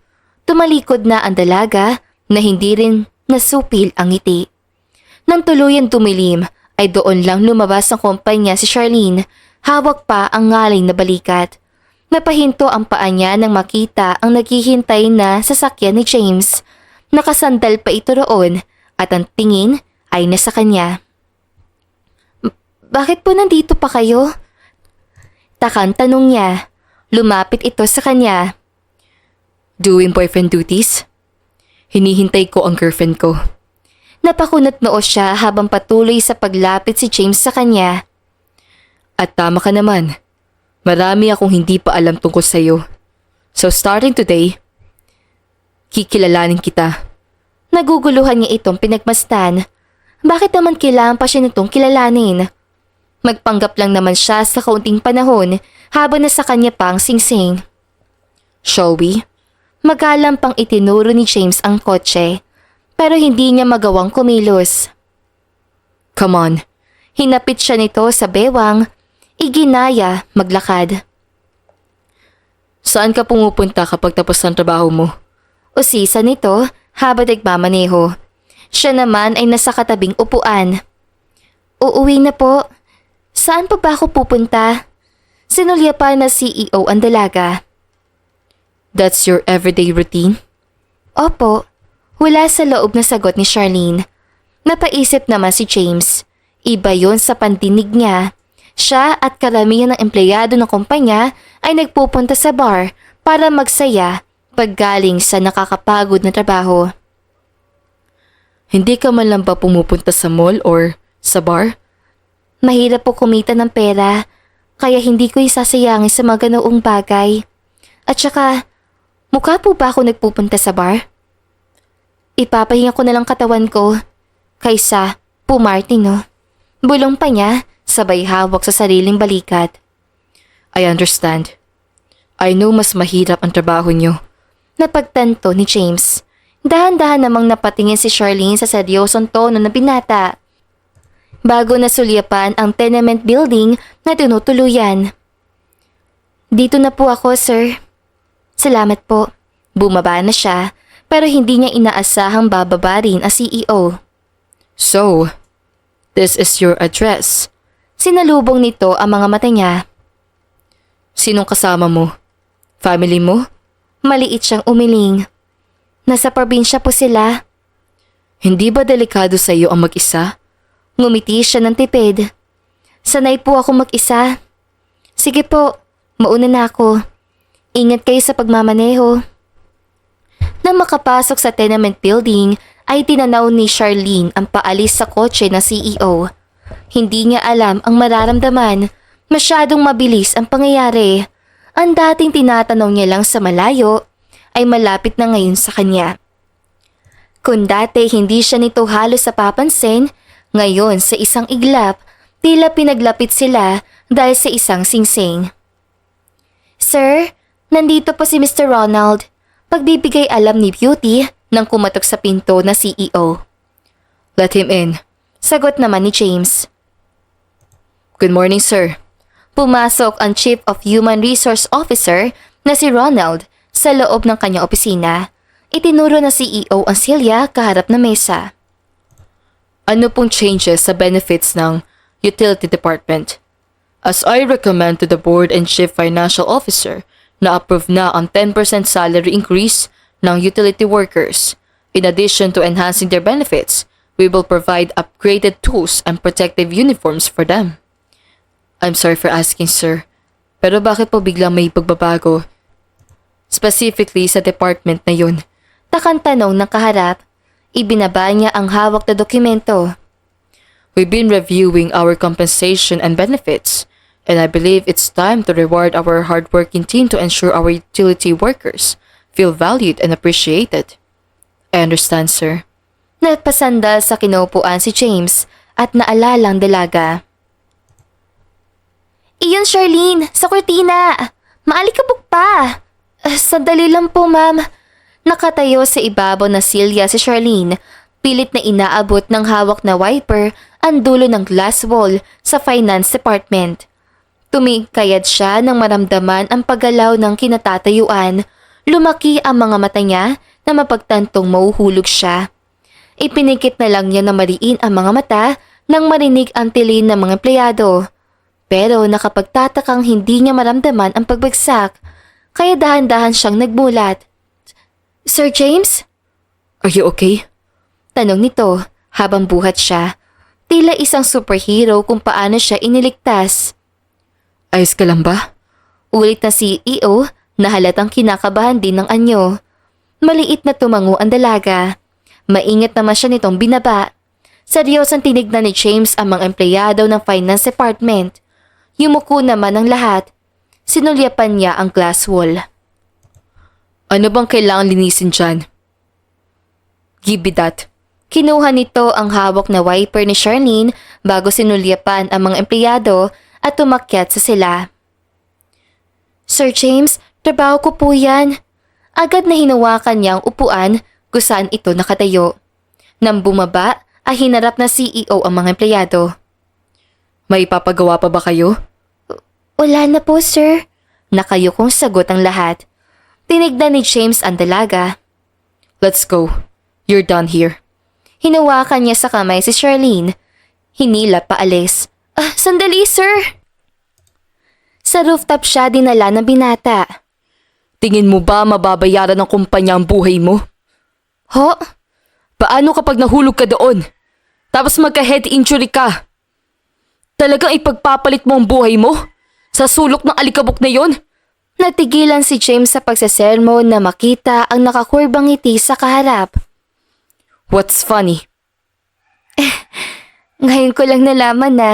Tumalikod na ang dalaga na hindi rin nasupil ang ngiti. Nang tuluyan dumilim, ay doon lang lumabas ang kumpanya si Charlene. Hawak pa ang ngaling na balikat. Napahinto ang paa niya nang makita ang naghihintay na sasakyan ni James. Nakasandal pa ito roon at ang tingin ay nasa kanya. Bakit po nandito pa kayo? Takang tanong niya. Lumapit ito sa kanya. Doing boyfriend duties? Hinihintay ko ang girlfriend ko. Napakunot noo siya habang patuloy sa paglapit si James sa kanya. At tama ka naman. Marami akong hindi pa alam tungkol sa'yo. So starting today, kikilalanin kita. Naguguluhan niya itong pinagmasdan. Bakit naman kailangan pa siya nitong kilalanin? Magpanggap lang naman siya sa kaunting panahon habang nasa kanya pang singsing. Shall we? Magalang pang itinuro ni James ang kotse, pero hindi niya magawang kumilos. Come on. Hinapit siya nito sa bewang, iginaya maglakad. Saan ka pumupunta kapag tapos ang trabaho mo? Usisa nito habang nagmamaneho. Siya naman ay nasa katabing upuan. Uuwi na po. Saan pa ba ako pupunta? Sinulya pa na CEO ang dalaga. That's your everyday routine? Opo, wala sa loob na sagot ni Charlene. Napaisip naman si James. Iba yon sa pandinig niya. Siya at karamihan ng empleyado ng kumpanya ay nagpupunta sa bar para magsaya paggaling sa nakakapagod na trabaho. Hindi ka man lang ba pumupunta sa mall or sa bar? Mahirap po kumita ng pera, kaya hindi ko isasayangin sa mga ganoong bagay. At saka, mukha po ba ako nagpupunta sa bar? Ipapahinga ko na lang katawan ko, kaysa pumarty no. Bulong pa niya, sabay hawak sa sariling balikat. I understand. I know mas mahirap ang trabaho niyo. Napagtanto ni James. Dahan-dahan namang napatingin si Charlene sa seryosong tono na binata. Bago nasulyapan ang tenement building na tinutuluyan. Dito na po ako, sir. Salamat po. Bumaba na siya, pero hindi niya inaasahang bababa rin ang CEO. So, this is your address. Sinalubong nito ang mga mata niya. Sinong kasama mo? Family mo? Maliit siyang umiling. Nasa probinsya po sila. Hindi ba delikado sa iyo ang mag-isa? Ngumiti siya ng tipid. Sanay po ako mag-isa. Sige po, mauna na ako. Ingat kayo sa pagmamaneho. Nang makapasok sa tenement building, ay tinanaw ni Charlene ang paalis sa kotse ng CEO. Hindi niya alam ang mararamdaman. Masyadong mabilis ang pangyayari. Ang dating tinatanong niya lang sa malayo, ay malapit na ngayon sa kanya. Kung dati hindi siya nito halos napapansin, ngayon sa isang iglap, tila pinaglapit sila dahil sa isang singsing. Sir, nandito po si Mr. Ronald. Pagbibigay alam ni Beauty nang kumatok sa pinto na CEO. Let him in. Sagot naman ni James. Good morning, sir. Pumasok ang Chief of Human Resource Officer na si Ronald sa loob ng kanyang opisina. Itinuro na CEO ang Celia kaharap na mesa. Ano pong changes sa benefits ng Utility Department? As I recommend to the Board and Chief Financial Officer na approve na ang 10% salary increase ng utility workers. In addition to enhancing their benefits, we will provide upgraded tools and protective uniforms for them. I'm sorry for asking, sir. Pero bakit po biglang may pagbabago? Specifically sa department na yun. Takang tanong ng kaharap. Ibinaba niya ang hawak na dokumento. We've been reviewing our compensation and benefits, and I believe it's time to reward our hardworking team to ensure our utility workers feel valued and appreciated. I understand, sir. Napasandal sa kinuupuan si James at naalalang dalaga. Iyon, Charlene, sa kurtina. Maalikabok pa. Sandali lang po, ma'am. Nakatayo sa ibabaw na silya si Charlene, pilit na inaabot ng hawak na wiper ang dulo ng glass wall sa finance department. Tumingkayad siya nang maramdaman ang paggalaw ng kinatatayuan. Lumaki ang mga mata niya na mapagtantong mauhulog siya. Ipinikit na lang niya na mariin ang mga mata nang marinig ang tilin ng mga empleyado. Pero nakapagtatakang hindi niya maramdaman ang pagbagsak, kaya dahan-dahan siyang nagmulat. Sir James? Are you okay? Tanong nito habang buhat siya. Tila isang superhero kung paano siya iniligtas. Ayos ka lang ba? Ulit na CEO na halatang kinakabahan din ng anyo. Maliit na tumango ang dalaga. Maingat naman siya nitong binaba. Seryosang tinignan ni James ang mga empleyado ng finance department. Yumuko naman ang lahat. Sinulyapan niya ang glass wall. Ano bang kailangan linisin dyan? Give me that. Kinuha nito ang hawak na wiper ni Charlene bago sinulyapan ang mga empleyado at tumakyat sa sila. Sir James, trabaho ko po yan. Agad na hinawakan niya ang upuan kung saan ito nakatayo. Nang bumaba, ay hinarap na CEO ang mga empleyado. May papagawa pa ba kayo? Wala na po, sir. Nakayukong sagot ang lahat. Tinignan ni James ang dalaga. Let's go. You're done here. Hinawakan niya sa kamay si Charlene. Hinila paalis. Sandali, sir. Sa rooftop siya dinala ng binata. Tingin mo ba mababayaran ng kumpanya ang buhay mo? Ho? Paano kapag nahulog ka doon? Tapos magka-head injury ka? Talagang ipagpapalit mo ang buhay mo? Sa sulok ng alikabok na yon? Natigilan si James sa pagsasermon na makita ang nakakurbang ngiti sa kaharap. What's funny? Ngayon ko lang nalaman na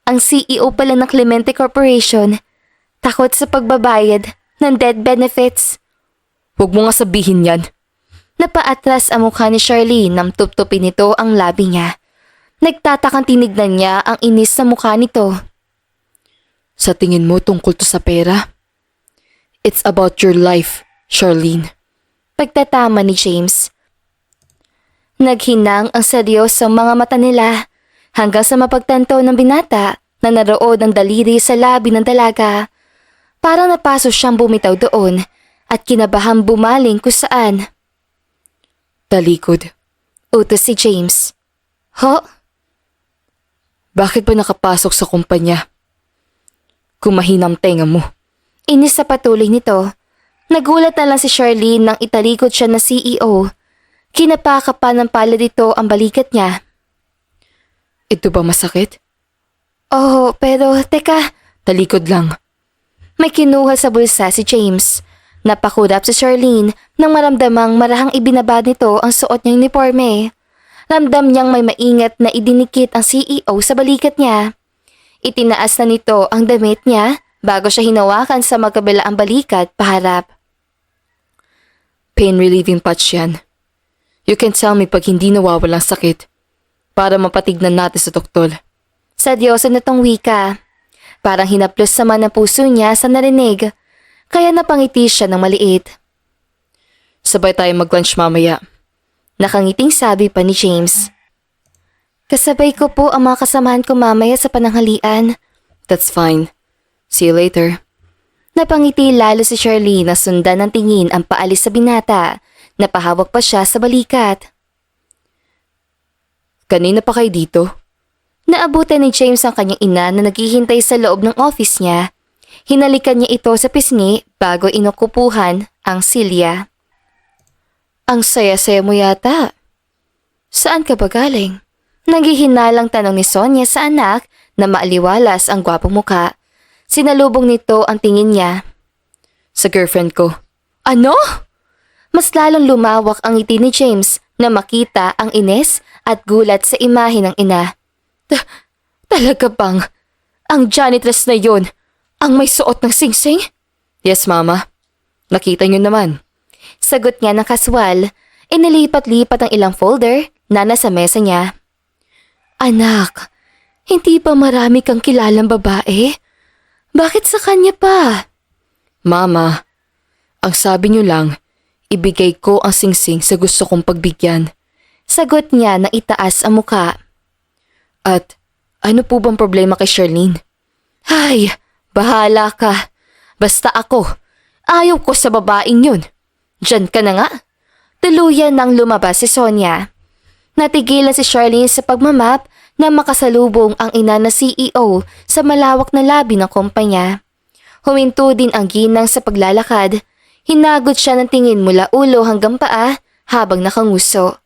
ang CEO pala ng Clemente Corporation takot sa pagbabayad ng death benefits. Huwag mo nga sabihin yan. Napaatras ang mukha ni Charlene nang tuptupin nito ang labi niya. Nagtatakang tinignan niya ang inis sa mukha nito. Sa tingin mo tungkol to sa pera? It's about your life, Charlene. Pagtatama ni James. Naghinang ang seryosong mga mata nila hanggang sa mapagtanto ng binata na naroon ang daliri sa labi ng dalaga. Parang napaso siyang bumitaw doon at kinabahang bumaling kung saan. Talikod. Utos si James. Ho? Bakit ba nakapasok sa kumpanya? Kung mahinang tenga mo. Inis sa patuloy nito. Nagulat na lang si Charlene nang italikod siya na CEO. Kinapakapan ng palad ito ang balikat niya. Ito ba masakit? Oh, pero teka. Talikod lang. May kinuha sa bulsa si James. Napakurap si Charlene nang maramdamang marahang ibinaba nito ang suot niyang uniforme. Ramdam niyang may maingat na idinikit ang CEO sa balikat niya. Itinaas na nito ang damit niya bago siya hinawakan sa magkabilaang balikat paharap. Pain relieving patch yan. You can tell me pag hindi nawawalang sakit para mapatignan natin sa doktor. Seryoso na tong wika. Parang hinaplos naman ang puso niya sa narinig, kaya napangiti siya ng maliit. Sabay tayo mag-lunch mamaya. Nakangiting sabi pa ni James. Kasabay ko po ang mga kasamahan ko mamaya sa pananghalian. That's fine. See you later. Napangiti lalo si Charlene na sundan ng tingin ang paalis sa binata. Napahawak pa siya sa balikat. Kanina pa kayo dito? Naabutan ni James ang kanyang ina na naghihintay sa loob ng office niya. Hinalikan niya ito sa pisngi bago inukupuhan ang silya. Ang saya-saya mo yata. Saan ka ba galing? Naghihinalang tanong ni Sonia sa anak na maaliwalas ang gwapong muka. Sinalubong nito ang tingin niya. Sa girlfriend ko. Ano? Mas lalong lumawak ang ngiti ni James na makita ang ines at gulat sa imahe ng ina. Talaga bang ang janitress na yon ang may suot ng singsing? Yes, Mama. Nakita niyo naman. Sagot niya ng kaswal. Inilipat-lipat ang ilang folder na nasa mesa niya. Anak, hindi ba marami kang kilalang babae? Bakit sa kanya pa? Mama, ang sabi niyo lang, ibigay ko ang singsing sa gusto kong pagbigyan. Sagot niya na itaas ang muka. At ano po bang problema kay Charlene? Ay, Bahala ka. Basta ako. Ayaw ko sa babaeng yun. Diyan ka na nga. Tuluyan nang lumabas si Sonia. Natigilan si Charlene sa pagmamap na makasalubong ang ina na CEO sa malawak na labi ng kumpanya. Huminto din ang ginang sa paglalakad. Hinagot siya ng tingin mula ulo hanggang paa habang nakanguso.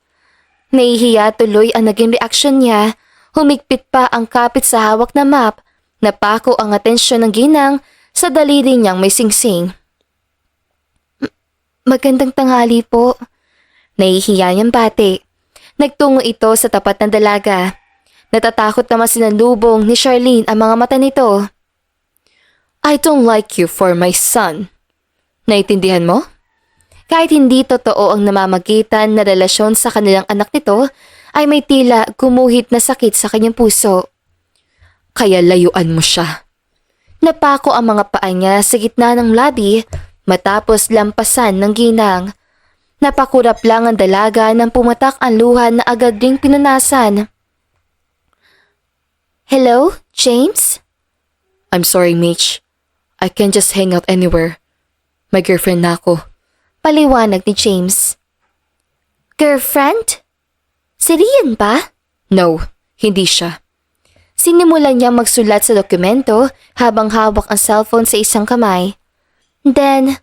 Nahihiya tuloy ang naging reaksyon niya. Humigpit pa ang kapit sa hawak na map. Napako ang atensyon ng ginang sa daliri niyang may singsing. Magandang tanghali po. Nahihiya niyang bati. Nagtungo ito sa tapat ng dalaga. Natatakot naman sinalubong ni Charlene ang mga mata nito. I don't like you for my son. Naiintindihan mo? Kahit hindi totoo ang namamagitan na relasyon sa kanilang anak nito, ay may tila gumuhit na sakit sa kanyang puso. Kaya layuan mo siya. Napako ang mga paa niya sa gitna ng labi matapos lampasan ng ginang. Napakurap lang ang dalaga nang pumatak ang luha na agad ding pinunasan. Hello, James? I'm sorry, Mitch. I can't just hang out anywhere. May girlfriend na ako. Paliwanag ni James. Girlfriend? Si Rian ba? No, hindi siya. Sinimulan niya magsulat sa dokumento habang hawak ang cellphone sa isang kamay. Then,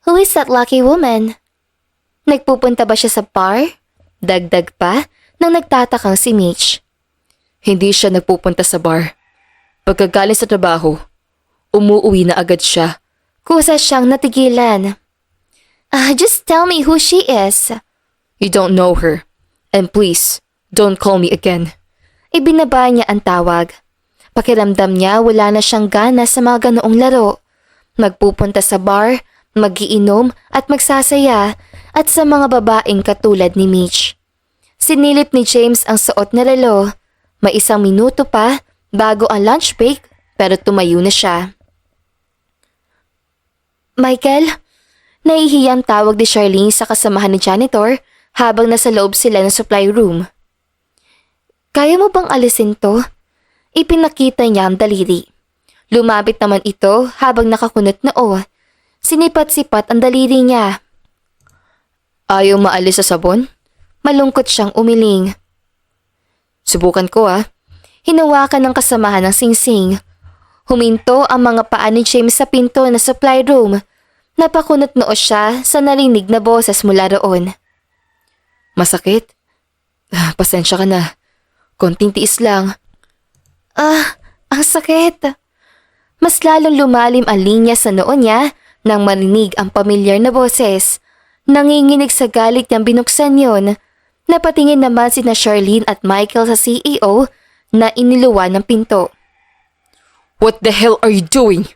who is that lucky woman? Nagpupunta ba siya sa bar? Dagdag pa nang nagtatakang si Mitch. Hindi siya nagpupunta sa bar. Pagkagaling sa trabaho, umuwi na agad siya. Kusa siyang natigilan. Just tell me who she is. You don't know her. And please, don't call me again. Ibinaba niya ang tawag. Pakiramdam niya wala na siyang gana sa mga ganoong laro. Magpupunta sa bar, magiinom at magsasaya at sa mga babaeng katulad ni Mitch. Sinilip ni James ang suot na relo. May 1 minuto pa bago ang lunch break pero tumayo na siya. Michael, nahihiyang tawag ni Charlene sa kasamahan ni janitor habang nasa loob sila ng supply room. Kaya mo bang alisin to? Ipinakita niya ang daliri. Lumapit naman ito habang nakakunot noo. Sinipat-sipat ang daliri niya. Ayaw maalis sa sabon? Malungkot siyang umiling. Subukan ko Hinawakan ng kasamahan ng singsing. Huminto ang mga paa ni James sa pinto na supply room. Napakunot noo siya sa narinig na boses mula roon. Masakit? Pasensya ka na. Konting tiis lang. Ang sakit. Mas lalong lumalim ang linya sa noo niya nang marinig ang pamilyar na boses. Nanginginig sa galit niyang binuksan yon. Napatingin naman sina Charlene at Michael sa CEO na iniluwan ng pinto. What the hell are you doing?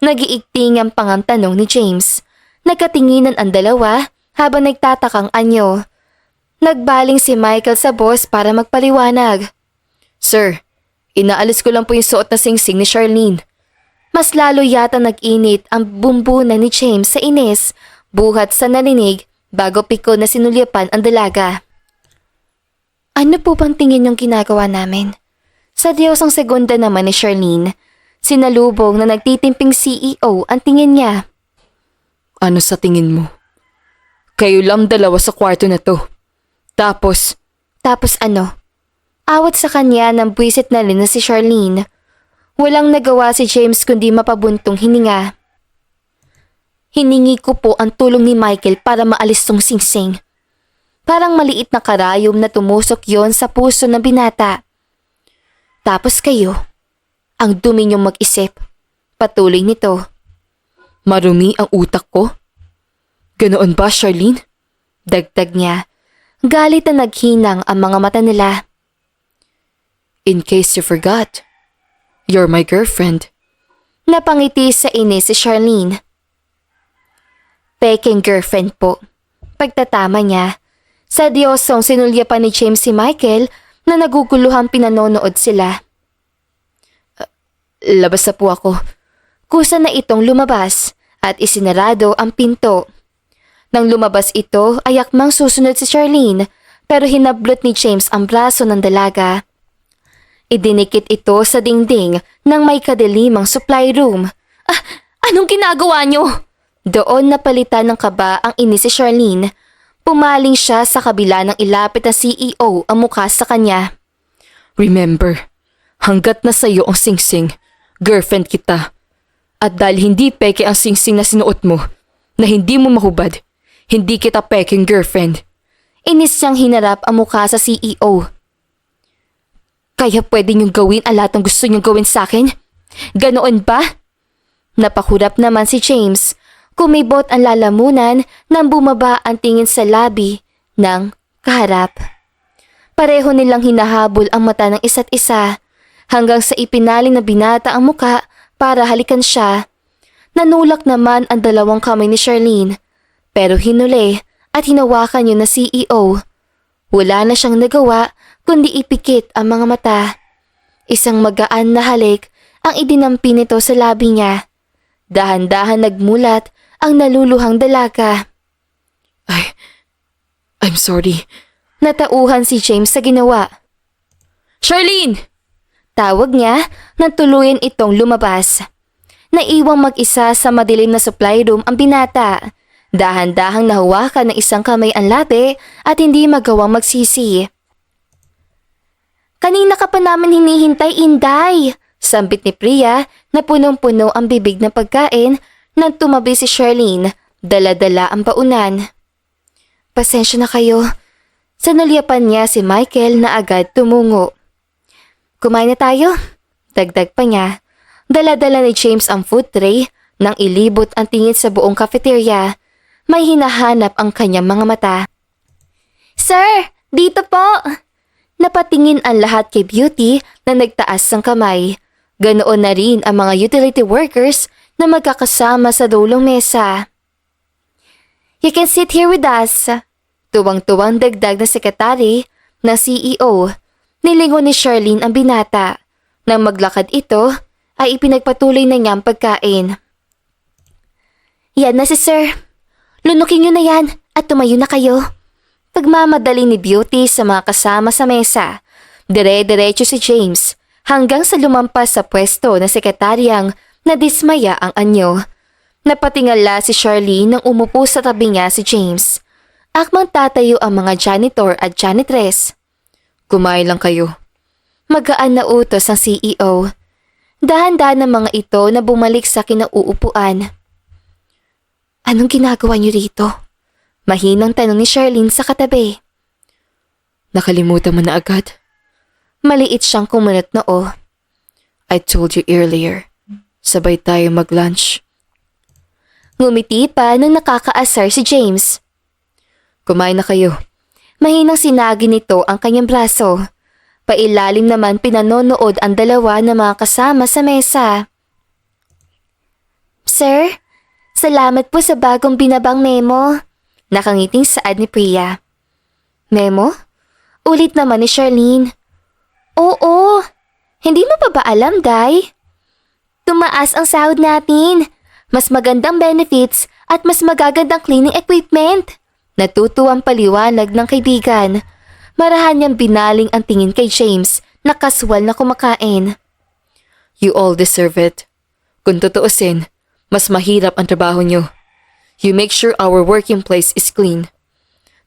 Nagiigting ang pangantanong ni James. Nagkatinginan ang dalawa habang nagtatakang anyo. Nagbaling si Michael sa boss para magpaliwanag. Sir, inaalis ko lang po yung suot na singsing ni Charlene. Mas lalo yata nag-init ang bumbunan ni James sa inis buhat sa narinig bago piko na sinulyapan ang dalaga. Ano po bang tingin yung ginagawa namin? Sa Diyos ang segunda naman ni Charlene. Sinalubong na nagtitimping CEO ang tingin niya. Ano sa tingin mo? Kayo lang dalawa sa kwarto na to. Tapos ano? Awat sa kanya ng buwisit na rin na si Charlene. Walang nagawa si James kundi mapabuntong hininga. Hiningi ko po ang tulong ni Michael para maalis tong singsing. Parang maliit na karayom na tumusok yon sa puso ng binata. Tapos kayo, ang dumi niyong mag-isip. Patuloy nito. Marumi ang utak ko? Ganoon ba, Charlene? Dagdag niya. Galit na naghinang ang mga mata nila. In case you forgot, you're my girlfriend. Napangiti sa inis si Charlene. Peking girlfriend po. Pagtatama niya. Sa Diyosong sinulya pa ni James si Michael na naguguluhang pinanonood sila. Labas na po ako. Kusa na itong lumabas at isinarado ang pinto. Nang lumabas ito ay akmang susunod si Charlene pero hinablot ni James ang braso ng dalaga. Idinikit ito sa dingding ng may kadilimang supply room. Ah, anong ginagawa niyo? Doon napalitan ng kaba ang inis si Charlene. Pumaling siya sa kabila ng ilapit na CEO ang mukha sa kanya. Remember, hanggat na sa'yo ang singsing, girlfriend kita. At dahil hindi peke ang singsing na sinuot mo, na hindi mo mahubad, hindi kita peking girlfriend. Inis siyang hinarap ang mukha sa CEO. Kaya pwede niyong gawin ang lahat ng gusto niyong gawin sa akin? Ganoon ba? Napahurap naman si James. Kumibot ang lalamunan nang bumaba ang tingin sa labi ng kaharap. Pareho nilang hinahabol ang mata ng isa't isa hanggang sa ipinaling na binata ang muka para halikan siya. Nanulak naman ang dalawang kamay ni Charlene pero hinuli at hinawakan niya na CEO. Wala na siyang nagawa kundi ipikit ang mga mata. Isang magaan na halik ang idinampi nito sa labi niya. Dahan-dahan nagmulat ang naluluhang dalaga. I'm sorry. Natauhan si James sa ginawa. Charlene! Tawag niya nang tuluyan itong lumabas. Naiwang mag-isa sa madilim na supply room ang binata. Dahan-dahang nahawakan ng isang kamay ang labi at hindi magawang magsisi. Kanina ka pa namin hinihintay, Inday. Sambit ni Priya na punong-puno ang bibig ng pagkain nang tumabi si Charlene, dala-dala ang baunan. Pasensya na kayo. Sanaliapan niya si Michael na agad tumungo. Kumain na tayo? Dagdag pa niya. Dala-dala ni James ang food tray nang ilibot ang tingin sa buong cafeteria. May hinahanap ang kanyang mga mata. Sir, dito po! Napatingin ang lahat kay Beauty na nagtaas ng kamay. Ganoon na rin ang mga utility workers na magkakasama sa dulong mesa. You can sit here with us. Tuwang-tuwang dagdag na sekretary na CEO. Nilingon ni Charlene ang binata. Nang maglakad ito, ay ipinagpatuloy na niya ang pagkain. Yan na si Sir. Lunukin niyo na yan at tumayo na kayo. Pagmamadali ni Beauty sa mga kasama sa mesa. Dire-diretso si James hanggang sa lumampas sa pwesto na sekretaryang nadismaya ang anyo. Napatingala si Charlene nang umupo sa tabi niya si James. Akmang tatayo ang mga janitor at janitress. Kumain lang kayo. Magaan na utos ang CEO. Dahan-dahan ng mga ito na bumalik sa kinauupuan. Anong ginagawa niyo rito? Mahinang tanong ni Charlene sa katabi. Nakalimutan mo na agad? Maliit siyang kumunot noo. I told you earlier. Sabay tayo mag-lunch. Ngumiti pa nang nakakaasar si James. Kumain na kayo. Mahinang sinagi nito ang kanyang braso. Pailalim naman pinanonood ang dalawa na mga kasama sa mesa. Sir, salamat po sa bagong binabang memo. Nakangiting saad ni Priya. Memo? Ulit naman ni Charlene. Oo, hindi mo pa ba alam, Day? Tumaas ang sahod natin. Mas magandang benefits at mas magagandang cleaning equipment. Natutuwang paliwanag ng kaibigan. Marahan niyang binaling ang tingin kay James na kaswal na kumakain. You all deserve it. Kung tutuusin, mas mahirap ang trabaho niyo. You make sure our working place is clean.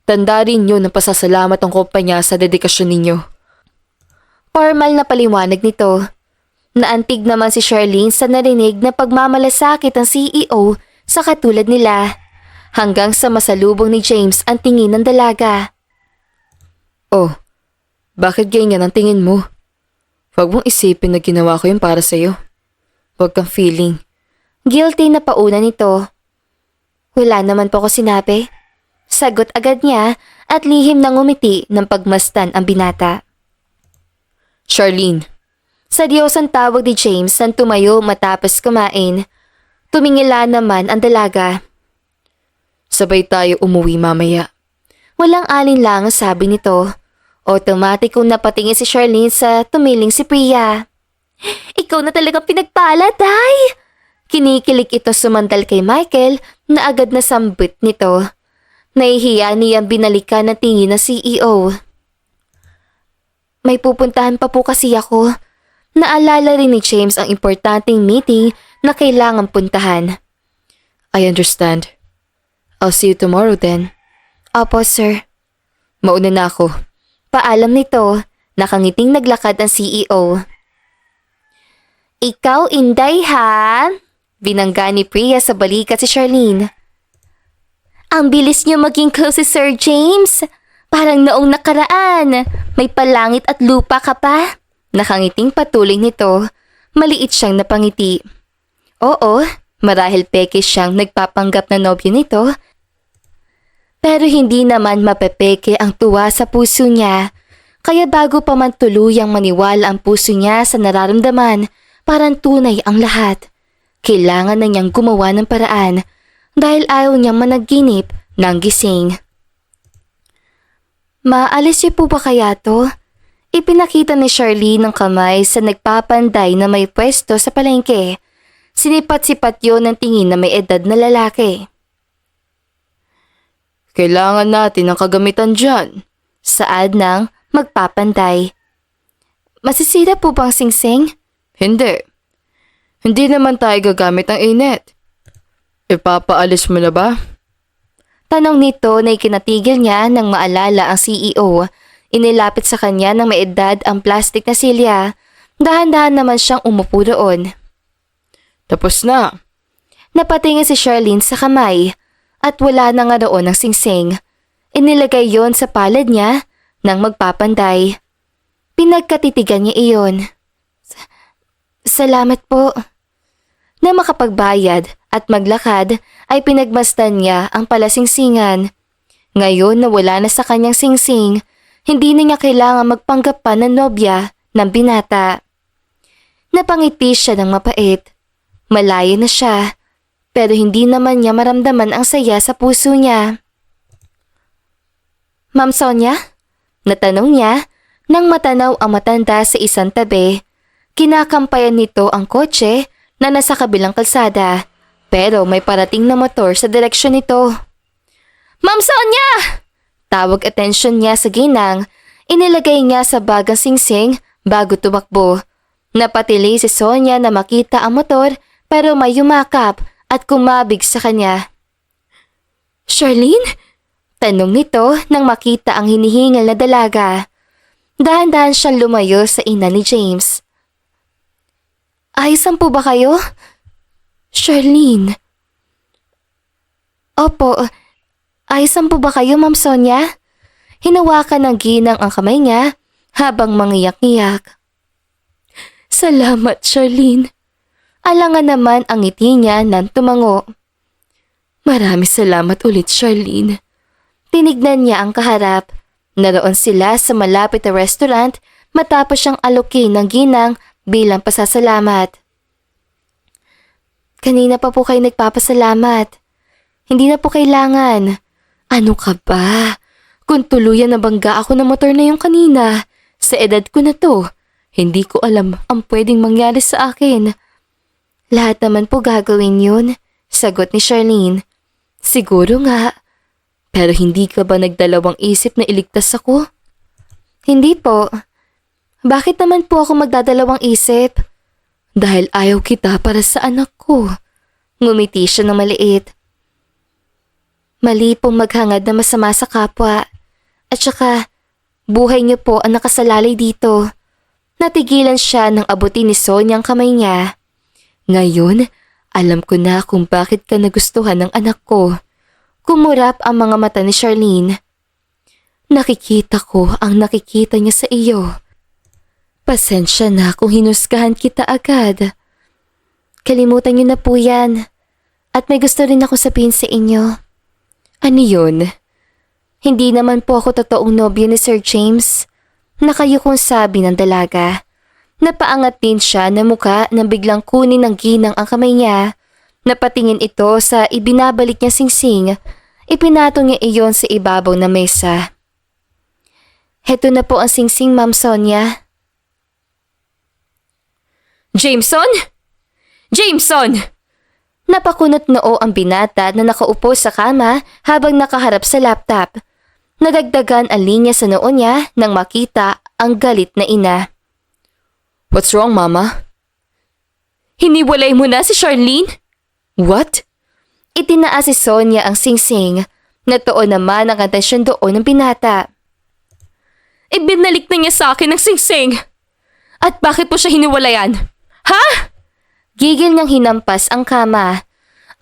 Tanda rin niyo ng pasasalamat ang kumpanya sa dedikasyon ninyo. Formal na paliwanag nito. Naantig naman si Charlene sa narinig na pagmamalasakit ang CEO sa katulad nila. Hanggang sa masalubong ni James ang tingin ng dalaga. Oh, bakit ganyan ang tingin mo? Huwag mong isipin na ginawa ko yun para sa'yo. Huwag kang feeling. Guilty na pauna nito. Wala naman po ko sinabi. Sagot agad niya at lihim na ngumiti ng pagmasdan ang binata. Charlene. Seryosang tawag ni James nang tumayo matapos kumain. Tumingila naman ang dalaga. Sabay tayo umuwi mamaya. Walang alinlang sabi nito. Automatikong napatingin si Charlene sa tumiling si Priya. Ikaw na talagang pinagpala, Day! Kinikilig ito sumandal kay Michael na agad na sambit nito. Nahihiya niyang binalikan ng tingin na CEO. May pupuntahan pa po kasi ako. Naalala rin ni James ang importanteng meeting na kailangan puntahan. I understand. I'll see you tomorrow then. Opo, sir. Mauna na ako. Paalam nito, nakangiting naglakad ang CEO. Ikaw, Inday, ha? Binangga ni Priya sa balikat si Charlene. Ang bilis niyo maging close si Sir James. Parang noong nakaraan. May palangit at lupa ka pa. Nakangiting patuloy nito. Maliit siyang napangiti. Oo, marahil peke siyang nagpapanggap na nobyo nito. Pero hindi naman mapepeke ang tuwa sa puso niya. Kaya bago pa man tuluyang maniwala ang puso niya sa nararamdaman, parang tunay ang lahat. Kailangan na niyang gumawa ng paraan dahil ayaw niyang managinip ng gising. Maalis niyo po ba kaya to? Ipinakita ni Charlene ng kamay sa nagpapanday na may pwesto sa palengke. Sinipat-sipat yun ng tingin na may edad na lalaki. Kailangan natin ng kagamitan dyan. Saad ng magpapanday. Masisira po bang singsing? Hindi. Hindi naman tayo gagamit ng init. Ipapaalis mo na ba? Tanong nito na ikinatigil niya nang maalala ang CEO. Inilapit sa kanya ng may edad ang plastic na silya. Dahan-dahan naman siyang umupo roon. Tapos na. Napatingin si Charlene sa kamay at wala na nga roon ang singsing. Inilagay yon sa palad niya nang magpapanday. Pinagkatitigan niya iyon. Salamat po. Na makapagbayad at maglakad ay pinagmasdan niya ang palasingsingan. Ngayon na wala na sa kanyang singsing, hindi na niya kailangan magpanggap pa ng nobya ng binata. Napangiti siya ng mapait. Malayo na siya, pero hindi naman niya maramdaman ang saya sa puso niya. Ma'am Sonia? Natanong niya nang matanaw ang matanda sa isang tabi. Kinakampayan nito ang kotse na nasa kabilang kalsada, pero may parating na motor sa direksyon nito. Ma'am Sonia! Tawag atensyon niya sa ginang, inilagay niya sa bagang singsing bago tumakbo. Napatili si Sonia na makita ang motor pero may yumakap at kumabig sa kanya. Charlene? Tanong nito nang makita ang hinihingal na dalaga. Dahan-dahan siyang lumayo sa ina ni James. Ayos po ba kayo? Charlene. Opo, ayos po ba kayo, Ma'am Sonia? Hinawakan ng ginang ang kamay niya habang mangiyak-ngiyak. Salamat, Charlene. Alangan naman ang ngiti niya nang tumango. Marami salamat ulit, Charlene. Tinignan niya ang kaharap. Naroon sila sa malapit na restaurant matapos siyang alokin ng ginang bilang pasasalamat. Kanina pa po kayo nagpapasalamat. Hindi na po kailangan. Ano ka ba? Kung tuluyan na bangga ako ng motor na yung kanina, sa edad ko na to, hindi ko alam ang pwedeng mangyari sa akin. Lahat naman po gagawin yun, sagot ni Charlene. Siguro nga. Pero hindi ka ba nagdalawang isip na iligtas ako? Hindi po. Bakit naman po ako magdadalawang isip? Dahil ayaw kita para sa anak ko. Ngumiti siya ng maliit. Mali pong maghangad na masama sa kapwa. At saka, buhay niyo po ang nakasalalay dito. Natigilan siya nang abutin ni Sonia ang kamay niya. Ngayon, alam ko na kung bakit ka nagustuhan ng anak ko. Kumurap ang mga mata ni Charlene. Nakikita ko ang nakikita niya sa iyo. Pasensya na kung hinusgahan kita agad. Kalimutan niyo na po yan. At may gusto rin ako sabihin sa inyo. Ano yun? Hindi naman po ako totoong nobya ni Sir James. Na kayo kong sabi ng dalaga. Napaangat din siya na muka nang biglang kunin ng ginang ang kamay niya. Napatingin ito sa ibinabalik niya singsing. Ipinatong niya iyon sa ibabaw na mesa. Heto na po ang singsing, Ma'am Sonia. Jameson? Jameson! Napakunot noo ang binata na nakaupo sa kama habang nakaharap sa laptop. Nadagdagan ang linya sa noo niya nang makita ang galit na ina. What's wrong, Mama? Hiniwalay mo na si Charlene? What? Itinaas si Sonia ang singsing. Natuon naman ang atensyon doon ng binata. Ibinalik na niya sa akin ang singsing. At bakit po siya hiniwalayan? Ha? Gigil niyang hinampas ang kama.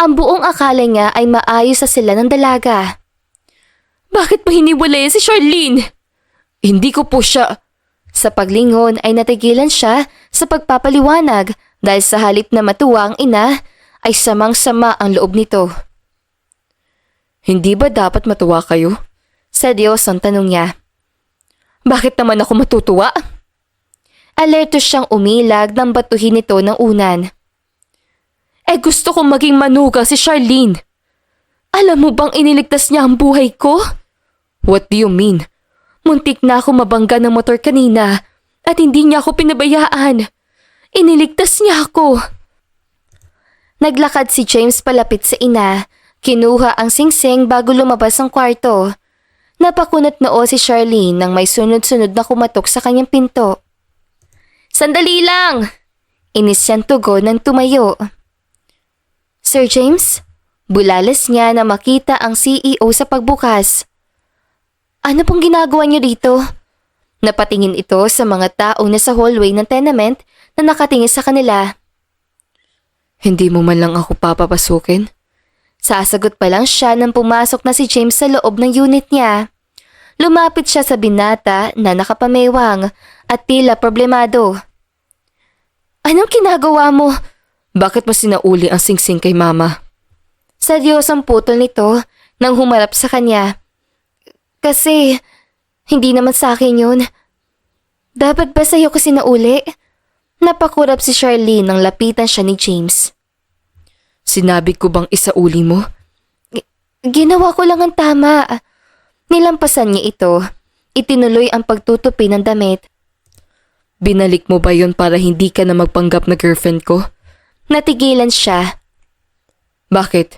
Ang buong akala niya ay maayos sa sila ng dalaga. Bakit mo hiniwalayan si Charlene? Hindi ko po siya... Sa paglingon ay natigilan siya sa pagpapaliwanag dahil sa halip na matuwa ang ina ay samang-sama ang loob nito. Hindi ba dapat matuwa kayo? Seryosong tanong niya. Bakit naman ako matutuwa? Alerto siyang umilag nang batuhin ito ng unan. Gusto kong maging manugang si Charlene. Alam mo bang iniligtas niya ang buhay ko? What do you mean? Muntik na ako mabangga ng motor kanina at hindi niya ako pinabayaan. Iniligtas niya ako. Naglakad si James palapit sa ina. Kinuha ang singsing bago lumabas ang kwarto. Napakunot noo si Charlene nang may sunod-sunod na kumatok sa kanyang pinto. Sandali lang! Inis siyang tugon ng tumayo. Sir James? Bulalas niya na makita ang CEO sa pagbukas. Ano pong ginagawa niyo dito? Napatingin ito sa mga taong nasa hallway ng tenement na nakatingin sa kanila. Hindi mo man lang ako papapasukin? Sasagot pa lang siya nang pumasok na si James sa loob ng unit niya. Lumapit siya sa binata na nakapamewang at tila problemado. Anong ginagawa mo? Bakit mo sinauli ang singsing kay Mama? Seryosong putol nito nang humarap sa kanya. Kasi, hindi naman sa akin yun. Dapat ba sa'yo ko sinauli? Napakurap si Charlene nang lapitan siya ni James. Sinabi ko bang isauli mo? Ginawa ko lang ang tama. Nilampasan niya ito. Itinuloy ang pagtutupi ng damit. Binalik mo ba yon para hindi ka na magpanggap na girlfriend ko? Natigilan siya. Bakit?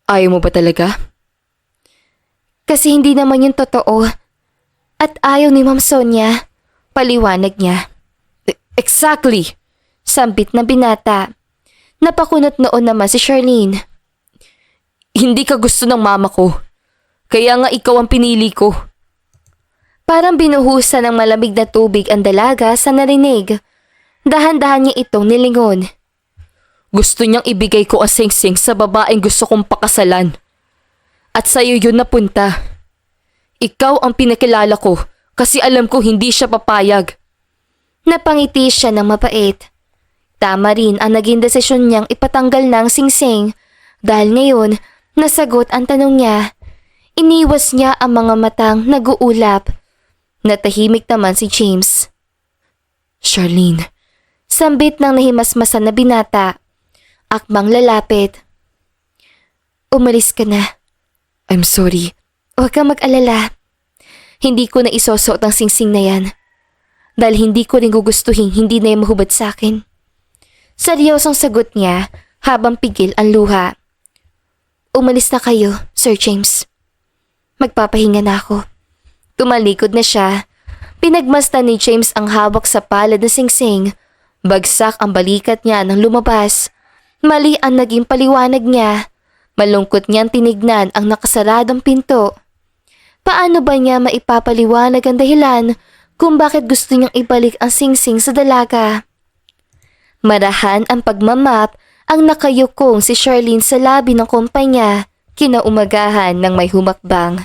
Ayaw mo ba talaga? Kasi hindi naman yun totoo. At ayaw ni Ma'am Sonia. Paliwanag niya. Exactly! Sambit na binata. Napakunot noon naman si Charlene. Hindi ka gusto ng mama ko. Kaya nga ikaw ang pinili ko. Parang binuhusan ng malamig na tubig ang dalaga sa narinig. Dahan-dahan niya itong nilingon. Gusto niyang ibigay ko ang singsing sa babaeng gusto kong pakasalan. At sa'yo yun napunta. Ikaw ang pinakilala ko kasi alam ko hindi siya papayag. Napangiti siya ng mapait. Tama rin ang naging desisyon niyang ipatanggal ng singsing dahil ngayon nasagot ang tanong niya. Iniwas niya ang mga matang nag-uulap. Natahimik naman si James. Charlene. Sambit ng nahimasmasan na binata. Akmang lalapit. Umalis ka na. I'm sorry. Huwag kang mag-alala. Hindi ko na isusuot ang singsing na yan. Dahil hindi ko rin gugustuhin hindi na yung mahubad sa akin. Seryosong sagot niya habang pigil ang luha. Umalis na kayo, Sir James. Magpapahinga na ako. Tumalikod na siya. Pinagmasdan ni James ang hawak sa palad na singsing. Bagsak ang balikat niya nang lumabas. Mali ang naging paliwanag niya. Malungkot niyang tinignan ang nakasaradong pinto. Paano ba niya maipapaliwanag ang dahilan kung bakit gusto niyang ibalik ang singsing sa dalaga? Marahan ang pagmamap ang nakayukong si Charlene sa labi ng kumpanya kinaumagahan ng may humakbang.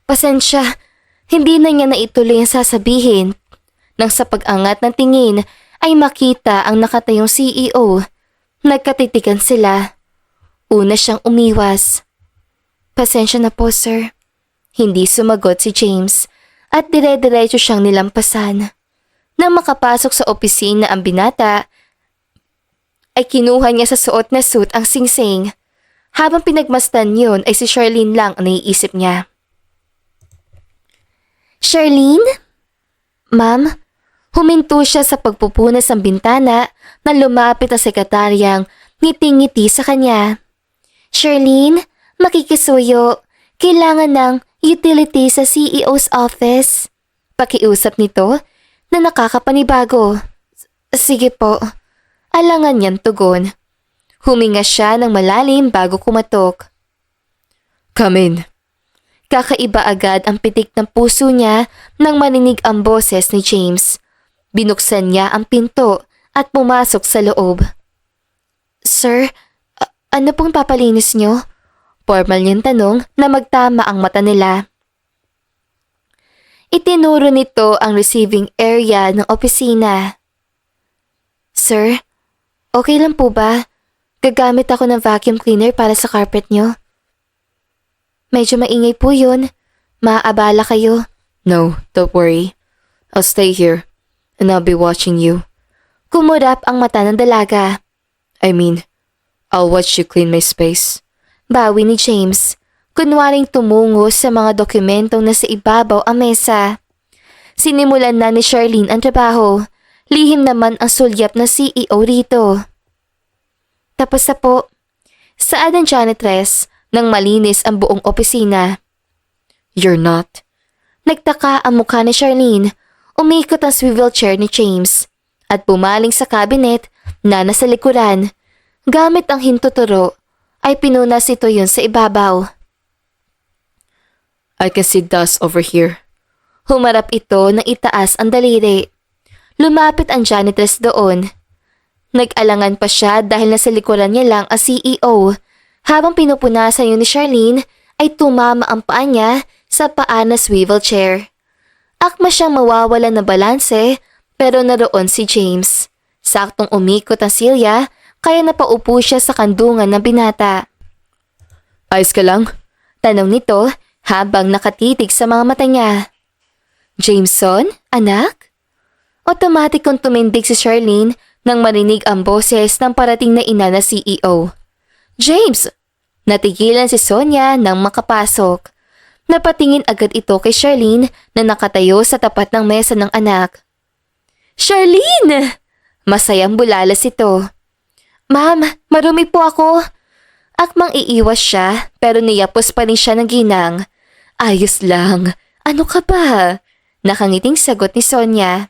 Pasensya, hindi na niya naituloy ang sasabihin. Nang sa pag-angat ng tingin ay makita ang nakatayong CEO. Nagkatitikan sila. Una siyang umiwas. Pasensya na po, sir. Hindi sumagot si James at dire-diretso siyang nilampasan. Nang makapasok sa opisina ang binata, ay kinuha niya sa suot na suit ang singsing. Habang pinagmasdan yun ay si Charlene lang ang naiisip niya. Charlene? Ma'am, huminto siya sa pagpupunas ng bintana na lumapit ang sekretaryang ngiti-ngiti sa kanya. Charlene, makikisuyo. Kailangan ng utility sa CEO's office. pakiusap nito na nakakapanibago. Sige po. Alangan niyang tugon. Huminga siya ng malalim bago kumatok. Come in. Kakaiba agad ang pitik ng puso niya nang marinig ang boses ni James. Binuksan niya ang pinto at pumasok sa loob. Sir, ano pong papalinis niyo? Formal niyang tanong na magtama ang mata nila. Itinuro nito ang receiving area ng opisina. Sir, okay lang po ba? Gagamit ako ng vacuum cleaner para sa carpet niyo. Medyo maingay po yun. Maaabala kayo. No, don't worry. I'll stay here and I'll be watching you. Kumurap ang mata ng dalaga. I mean, I'll watch you clean my space. Bawi ni James. Kunwaring tumungo sa mga dokumentong nasa ibabaw ang mesa. Sinimulan na ni Charlene ang trabaho. Lihim naman ang sulyap na CEO rito. Tapos na po. Saad ang janitress nang malinis ang buong opisina. You're not. Nagtaka ang mukha ni Charlene. Umikot ang swivel chair ni James at pumaling sa cabinet na nasa likuran. Gamit ang hintuturo ay pinunas ito yun sa ibabaw. I can see dust over here. Humarap ito nang itaas ang daliri. Lumapit ang janitress doon. Nag-alangan pa siya dahil nasa likuran niya lang ang CEO. Habang pinupunasan yun ni Charlene ay tumama ang paa niya sa paa na swivel chair. Akma siyang mawawala ng balanse pero naroon si James. Saktong umikot ang silya kaya napaupo siya sa kandungan ng binata. Ayos ka lang? Tanong nito habang nakatitig sa mga mata niya. Jameson, anak? Automatic kong tumindig si Charlene nang marinig ang boses ng parating na ina na CEO. James! Natigilan si Sonia nang makapasok. Napatingin agad ito kay Charlene na nakatayo sa tapat ng mesa ng anak. Charlene! Masayang bulalas ito. Ma'am, marumi po ako. Akmang iiwas siya pero niyapos pa rin siya ng ginang. Ayos lang. Ano ka ba? Nakangiting sagot ni Sonia.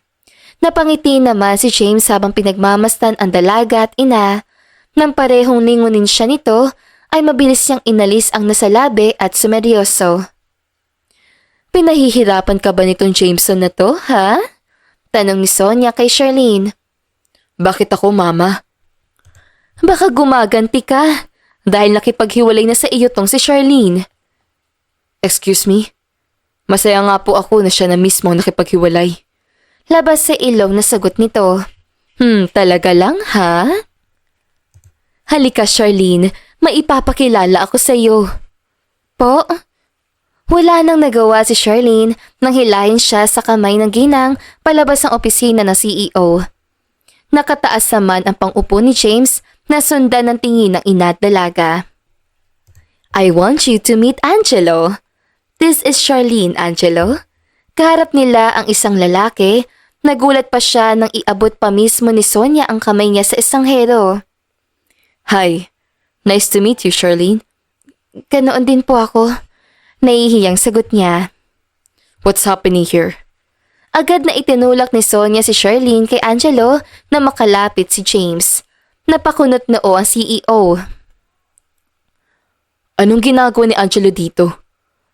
Napangiti naman si James habang pinagmamastan ang dalaga at ina. Nang parehong lingunin siya nito, ay mabilis niyang inalis ang nasalabi at sumeryoso. Pinahihirapan ka ba nitong Jameson na to, ha? Tanong ni Sonia kay Charlene. Bakit ako, mama? Baka gumaganti ka dahil nakipaghiwalay na sa iyo tong si Charlene. Excuse me? Masaya nga po ako na siya na mismo nakipaghiwalay. Labas sa ilong na sagot nito. Talaga lang ha? Halika Charlene, maipapakilala ako sa iyo. Po? Wala nang nagawa si Charlene nang hilahin siya sa kamay ng ginang palabas ng opisina ng CEO. Nakataas naman ang pang-upo ni James na sundan ng tingin ng ina at dalaga. I want you to meet Angelo. This is Charlene, Angelo. Kaharap nila ang isang lalaki. Nagulat pa siya nang iabot pa mismo ni Sonia ang kamay niya sa estanghero. Hi. Nice to meet you, Charlene. Ganoon din po ako. Nahihiyang sagot niya. What's happening here? Agad na itinulak ni Sonia si Charlene kay Angelo na makalapit si James. Napakunot noo ang CEO. Anong ginagawa ni Angelo dito?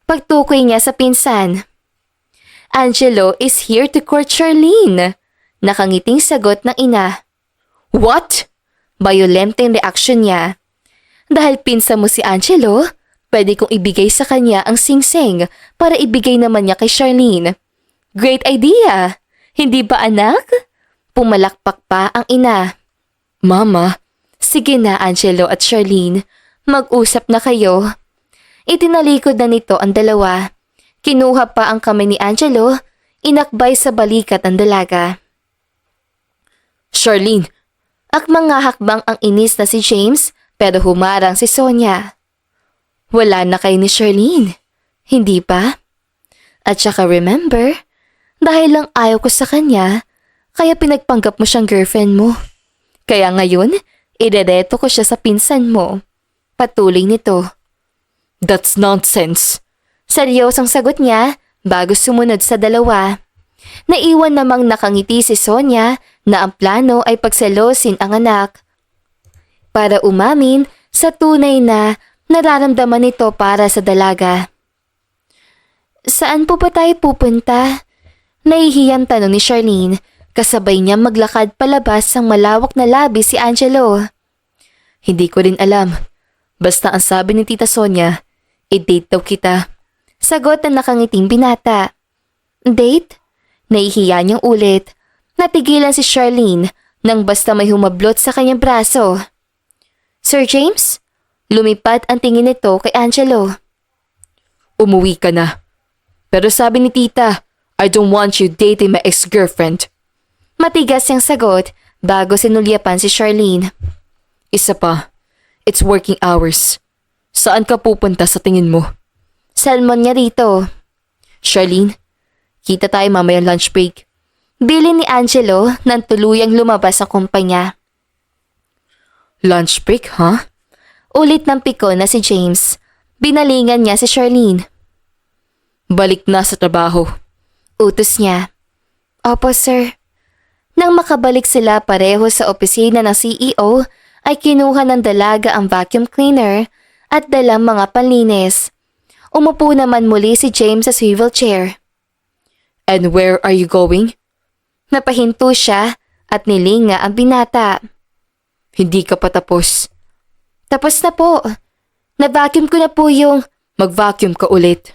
Pagtukoy niya sa pinsan. Angelo is here to court Charlene. Nakangiting sagot ng ina. What? Violenteng reaksyon niya. Dahil pinsan mo si Angelo, pwede kong ibigay sa kanya ang singsing para ibigay naman niya kay Charlene. Great idea! Hindi ba anak? Pumalakpak pa ang ina. Mama. Sige na Angelo at Charlene, mag-usap na kayo. Itinalikod na nito ang dalawa. Kinuha pa ang kamay ni Angelo, inakbay sa balikat ng dalaga. Charlene. Akmang ngahakbang ang inis na si James pero humarang si Sonia. Wala na kayo ni Charlene, hindi ba? At saka remember, dahil lang ayaw ko sa kanya, kaya pinagpanggap mo siyang girlfriend mo. Kaya ngayon, irereto ko siya sa pinsan mo. Patuloy nito. That's nonsense. Seryosong sagot niya bago sumunod sa dalawa. Naiwan namang nakangiti si Sonia na ang plano ay pagselosin ang anak para umamin sa tunay na nararamdaman nito para sa dalaga. Saan po ba tayo pupunta? Nahihiyang tanong ni Charlene, kasabay niya maglakad palabas ang malawak na labi si Angelo. Hindi ko rin alam. Basta ang sabi ni Tita Sonia, i-date daw kita. Sagot ng nakangiting binata. Date? Nahihiya niyang ulit. Natigilan si Charlene nang basta may humablot sa kanyang braso. Sir James? Lumipat ang tingin nito kay Angelo. Umuwi ka na. Pero sabi ni Tita, I don't want you dating my ex-girlfriend. Matigas siyang sagot bago sinulyapan si Charlene. Isa pa, it's working hours. Saan ka pupunta sa tingin mo? Salmon niya rito. Charlene, kita tayo mamaya lunch break. Bilin ni Angelo nang tuluyang lumabas ang kumpanya. Lunch break, huh? Ulit ng piko na si James. Binalingan niya si Charlene. Balik na sa trabaho. Utos niya. Opo, sir. Nang makabalik sila pareho sa opisina ng CEO, ay kinuha ng dalaga ang vacuum cleaner at dalang mga panlinis. Umupo naman muli si James sa swivel chair. And where are you going? Napahinto siya at nilinga ang binata. Hindi ka pa tapos. Tapos na po. Na-vacuum ko na po yung... Mag-vacuum ka ulit.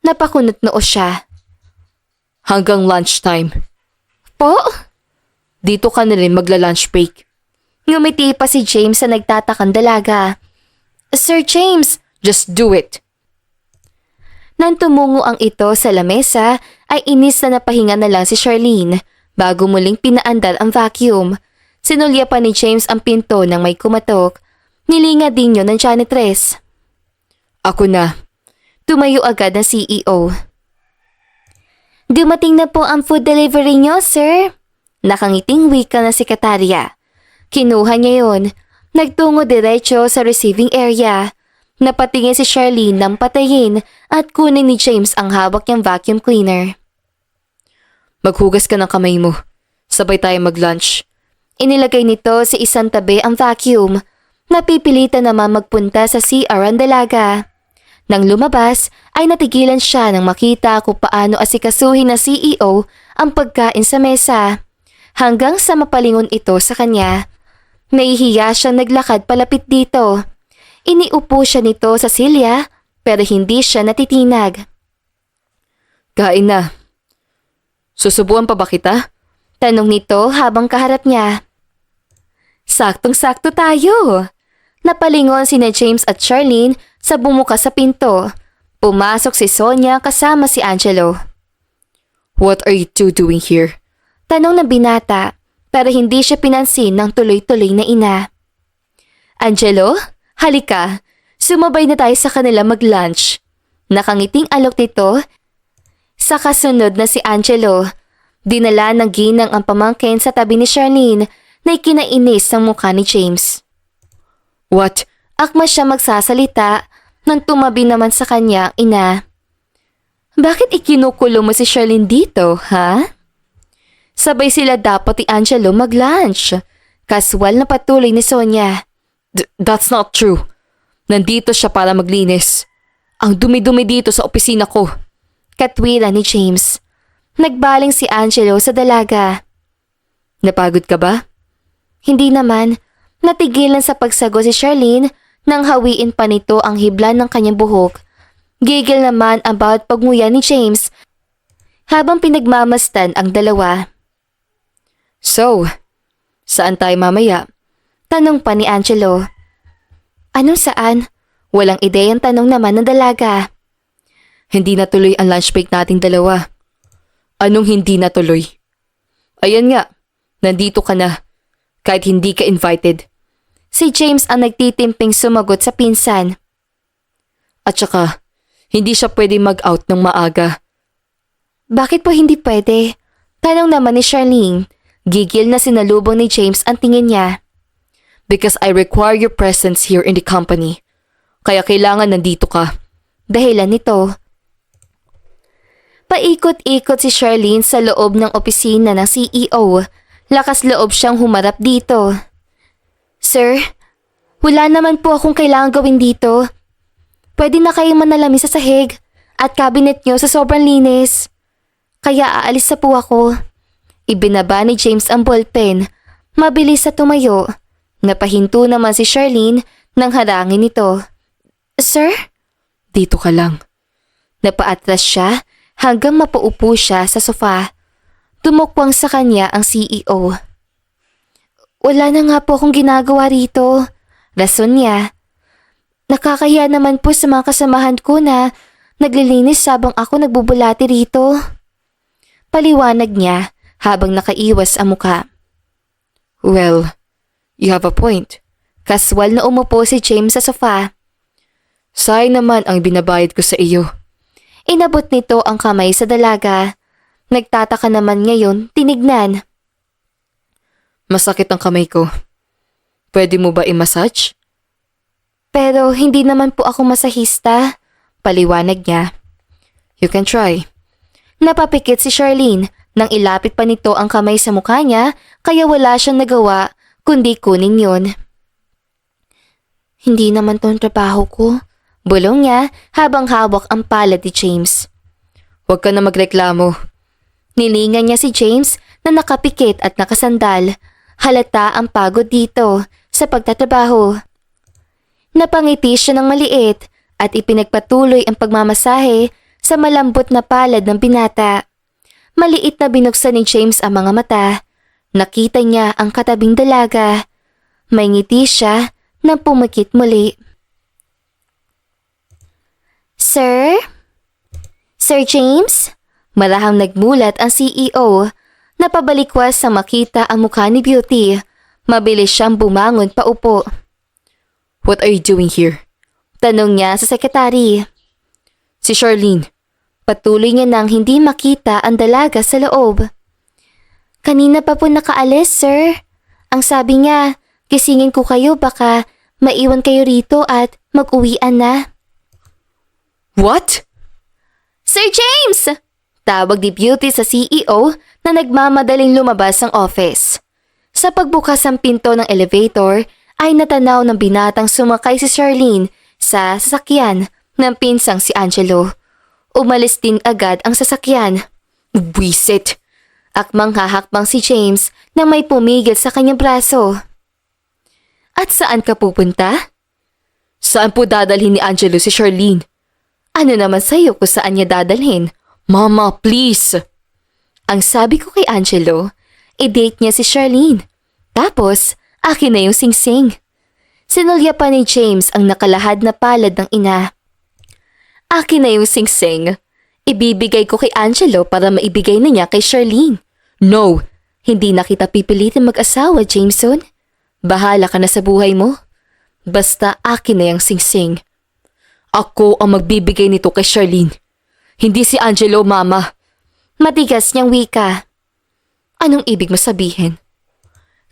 Napakunot noo siya. Hanggang lunchtime. Po? Dito ka na rin magla-lunch break. Ngumiti pa si James sa nagtatakang dalaga. Sir James! Just do it. Nang tumungo ang ito sa lamesa, ay inis na napahinga na lang si Charlene bago muling pinaandar ang vacuum. Sinulya pa ni James ang pinto nang may kumatok. Nilinga din yun ng janitress. Ako na. Tumayo agad ng CEO. Dumating na po ang food delivery niyo, sir. Nakangiting wika ng sekretarya. Kinuha niya yun. Nagtungo diretso sa receiving area. Napatingin si Charlene nang patayin at kunin ni James ang hawak niyang vacuum cleaner. Maghugas ka ng kamay mo. Sabay tayo mag-lunch. Inilagay nito sa isang tabi ang vacuum. Napipilitan naman magpunta sa CR ang dalaga. Nang lumabas ay natigilan siya nang makita kung paano asikasuhin ng CEO ang pagkain sa mesa. Hanggang sa mapalingon ito sa kanya. Nahihiya siyang naglakad palapit dito. Iniupo siya nito sa silya pero hindi siya natitinag. Kain na. Susubuan pa ba kita? Tanong nito habang kaharap niya. Saktong-sakto tayo. Napalingon sina James at Charlene sa bumukas sa pinto. Pumasok si Sonia kasama si Angelo. What are you two doing here? Tanong ng binata pero hindi siya pinansin ng tuloy-tuloy na ina. Angelo, halika. Sumabay na tayo sa kanila mag-lunch. Nakangiting alok nito. Sa kasunod na si Angelo. Dinala ng ginang ang pamangkin sa tabi ni Charlene na ikinainis ang mukha ni James. What? Akma siya magsasalita nang tumabi naman sa kanya ang ina. Bakit ikinukulo mo si Charlene dito, ha? Sabay sila dapat ni Angelo mag-lunch. Kaswal na patuloy ni Sonia. That's not true. Nandito siya para maglinis. Ang dumi-dumi dito sa opisina ko. Katwira ni James. Nagbaling si Angelo sa dalaga. Napagod ka ba? Hindi naman. Natigilan sa pagsagot si Charlene nang hawiin pa nito ang hibla ng kanyang buhok. Gigil naman about pagnguya ni James habang pinagmamastan ang dalawa. So, saan tayo mamaya? Tanong pa ni Angelo. Anong saan? Walang ideyang tanong naman ng dalaga. Hindi natuloy ang lunch break nating dalawa. Anong hindi natuloy? Ayan nga, nandito ka na. Kahit hindi ka invited. Si James ang nagtitimping sumagot sa pinsan. At saka, hindi siya pwede mag-out ng maaga. Bakit po hindi pwede? Tanong naman ni Charlene. Gigil na sinalubong ni James ang tingin niya. Because I require your presence here in the company. Kaya kailangan nandito ka. Dahilan nito. Paikot-ikot si Charlene sa loob ng opisina ng CEO. Lakas loob siyang humarap dito. Sir, wala naman po akong kailangan gawin dito. Pwede na kayong manalamin sa sahig at cabinet nyo sa sobrang linis. Kaya aalis na po ako. Ibinaba ni James ang ballpen. Mabilis na tumayo. Napahinto naman si Charlene nang harangin ito. Sir? Dito ka lang. Napaatras siya hanggang mapaupo siya sa sofa. Tumukwang sa kanya ang CEO. Wala na nga po akong ginagawa rito. Rason niya. Nakakahiya naman po sa mga kasamahan ko na naglilinis habang ako nagbubulati rito. Paliwanag niya habang nakaiwas ang muka. Well, you have a point. Kaswal na umupo si James sa sofa. Sayang naman ang binabayad ko sa iyo. Inabot nito ang kamay sa dalaga. Nagtataka naman ngayon, tinignan. Masakit ang kamay ko. Pwede mo ba i-massage? Pero hindi naman po ako masahista. Paliwanag niya. You can try. Napapikit si Charlene nang ilapit pa nito ang kamay sa mukha niya kaya wala siyang nagawa kundi kunin yon. Hindi naman tong trabaho ko. Bulong niya habang hawak ang palad ni James. Huwag ka na magreklamo. Nilingan niya si James na nakapikit at nakasandal. Halata ang pagod dito sa pagtatrabaho. Napangiti siya ng maliit at ipinagpatuloy ang pagmamasahe sa malambot na palad ng binata. Maliit na binuksan ni James ang mga mata. Nakita niya ang katabing dalaga. May ngiti siya nang pumikit muli. Sir? Sir James? Marahang nagmulat ang CEO. Napabalikwas sa makita ang mukha ni Beauty. Mabilis siyang bumangon paupo. What are you doing here? Tanong niya sa sekretary. Si Charlene. Patuloy niya nang hindi makita ang dalaga sa loob. Kanina pa po nakaalis, sir. Ang sabi niya, gisingin ko kayo baka maiwan kayo rito at mag-uwian na. What? Sir James! Tawag ni Beauty sa CEO na nagmamadaling lumabas ng office. Sa pagbukas ng pinto ng elevator ay natanaw ng binatang sumakay si Charlene sa sasakyan ng pinsang si Angelo. Umalis din agad ang sasakyan. Buwisit! Akmang hahakbang si James nang may pumigil sa kanyang braso. At saan ka pupunta? Saan po dadalhin ni Angelo si Charlene? Ano naman sa'yo kung saan niya dadalhin? Mama, please! Ang sabi ko kay Angelo, i-date niya si Charlene. Tapos, akin na yung singsing. Sinulya pa ni James ang nakalahad na palad ng ina. Akin na yung singsing. Ibibigay ko kay Angelo para maibigay na niya kay Charlene. No! Hindi na kita pipilitin mag-asawa, Jameson. Bahala ka na sa buhay mo. Basta akin na yung singsing. Ako ang magbibigay nito kay Charlene. Hindi si Angelo, Mama. Matigas niyang wika. Anong ibig mo sabihin?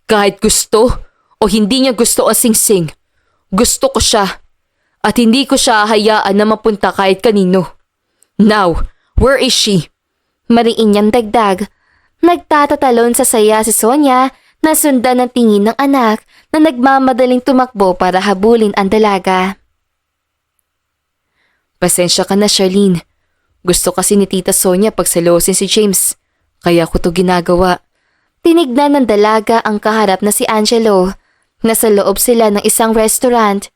Kahit gusto o hindi niya gusto ang singsing, gusto ko siya. At hindi ko siya hayaan na mapunta kahit kanino. Now, where is she? Mariin niyang dagdag. Nagtatatalon sa saya si Sonia na sundan ng tingin ng anak na nagmamadaling tumakbo para habulin ang dalaga. Pasensya ka na, Charlene. Gusto kasi ni Tita Sonia pagselosin si James. Kaya ko to ginagawa. Tinignan ng dalaga ang kaharap na si Angelo. Nasa loob sila ng isang restaurant.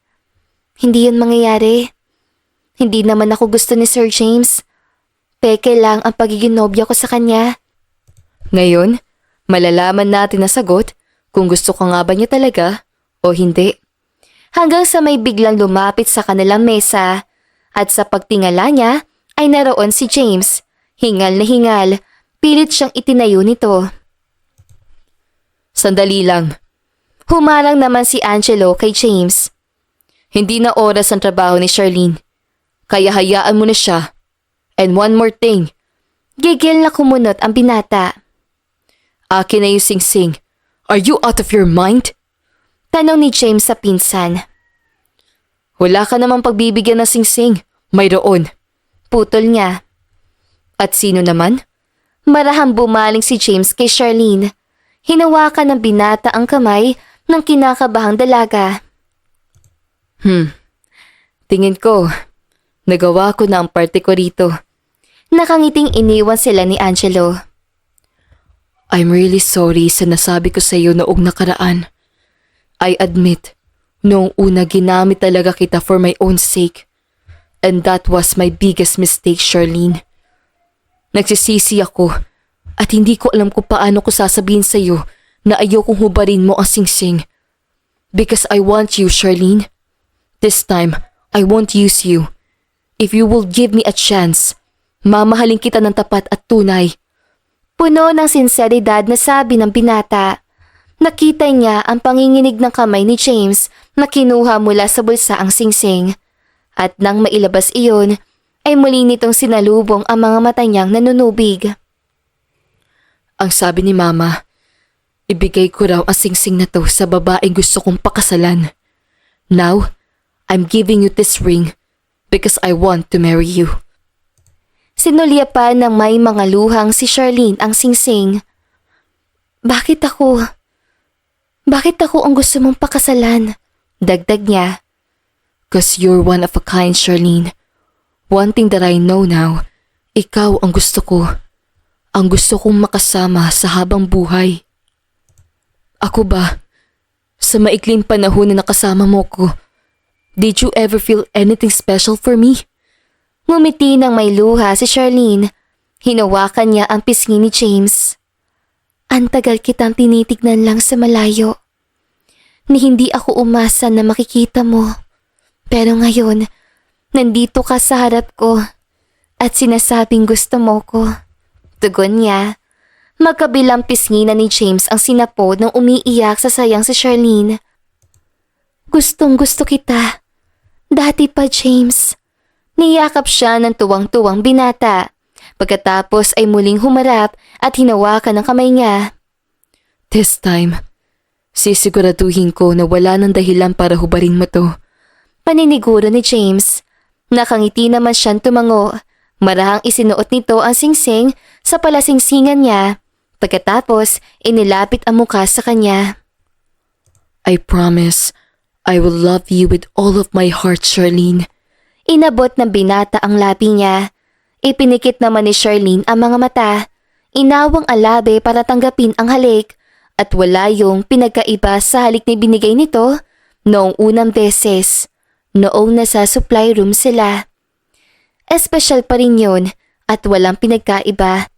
Hindi yun mangyayari. Hindi naman ako gusto ni Sir James. Peke lang ang pagiging nobya ko sa kanya. Ngayon, malalaman natin na sagot kung gusto ka nga ba niya talaga o hindi. Hanggang sa may biglang lumapit sa kanilang mesa at sa pagtingala niya ay naroon si James. Hingal na hingal, pilit siyang itinayo nito. Sandali lang. Humarang naman si Angelo kay James. Hindi na oras ang trabaho ni Charlene. Kaya hayaan mo na siya. And one more thing. Gigil na kumunot ang binata. Akin na yung singsing. Are you out of your mind? Tanong ni James sa pinsan. Wala ka namang pagbibigyan ng singsing. Mayroon. Putol niya. At sino naman? Marahang bumaling si James kay Charlene. Hinawakan ng binata ang kamay ng kinakabahang dalaga. Tingin ko, nagawa ko na ang parte ko rito. Nakangiting iniwan sila ni Angelo. I'm really sorry sa nasabi ko sa iyo noong nakaraan. I admit, noong una ginamit talaga kita for my own sake. And that was my biggest mistake, Charlene. Nagsisisi ako at hindi ko alam kung paano ko sasabihin sa iyo na ayokong hubarin mo ang singsing. Because I want you, Charlene. This time, I won't use you. If you will give me a chance, mamahalin kita ng tapat at tunay. Puno ng sinseridad na sabi ng binata. Nakita niya ang panginginig ng kamay ni James na kinuha mula sa bulsa ang singsing. At nang mailabas iyon, ay muli nitong sinalubong ang mga mata niyang nanunubig. Ang sabi ni Mama, ibigay ko raw ang singsing na to sa babaeng gusto kong pakasalan. Now, I'm giving you this ring because I want to marry you. Sinulyapan ng may mga luhang si Charlene ang singsing. Bakit ako? Bakit ako ang gusto mong pakasalan? Dagdag niya. Cause you're one of a kind, Charlene. One thing that I know now, ikaw ang gusto ko. Ang gusto kong makasama sa habang buhay. Ako ba? Sa maikling panahon na nakasama mo ko, did you ever feel anything special for me? Ngumiti ng may luha si Charlene. Hinawakan niya ang pisngi ni James. Ang tagal kitang tinitignan lang sa malayo. Ni hindi ako umasa na makikita mo. Pero ngayon, nandito ka sa harap ko at sinasabing gusto mo ko. Tugon niya. Magkabilang pisngi na ni James ang sinapod nang umiiyak sa sayang si Charlene. Gustong gusto kita. Dati pa, James. Niyakap siya ng tuwang-tuwang binata. Pagkatapos ay muling humarap at hinawakan ang kamay niya. This time, sisiguraduhin ko na wala ng dahilan para hubarin mo to. Paniniguro ni James. Nakangiti naman siyang tumango. Marahang isinuot nito ang singsing sa palasingsingan niya. Pagkatapos, inilapit ang mukha sa kanya. I promise, I will love you with all of my heart, Charlene. Inabot ng binata ang labi niya. Ipinikit naman ni Charlene ang mga mata. Inawang alabe para tanggapin ang halik at wala yung pinagkaiba sa halik na binigay nito noong unang beses, noong nasa supply room sila. Espesyal pa rin yun at walang pinagkaiba.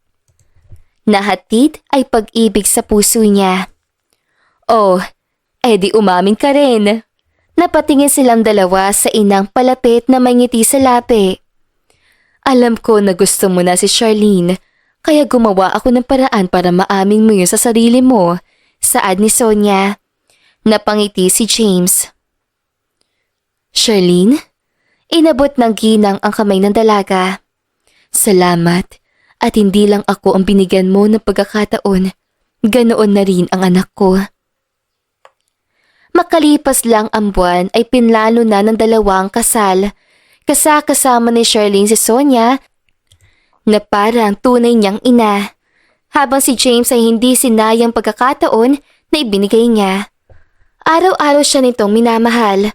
Nahatid ay pag-ibig sa puso niya. Oh, edi umamin ka rin. Napatingin silang dalawa sa inang palapit na may ngiti sa labi. Alam ko na gusto mo na si Charlene, kaya gumawa ako ng paraan para maamin mo yun sa sarili mo, saad ni Sonia. Napangiti si James. Charlene? Inabot ng ginang ang kamay ng dalaga. Salamat, at hindi lang ako ang binigyan mo ng pagkakataon, ganoon na rin ang anak ko. Makalipas lang ang buwan ay pinlano na ng dalawang kasal. Kasama ni Charlene si Sonia na parang tunay niyang ina. Habang si James ay hindi sinayang pagkakataon na ibinigay niya. Araw-araw siya nitong minamahal.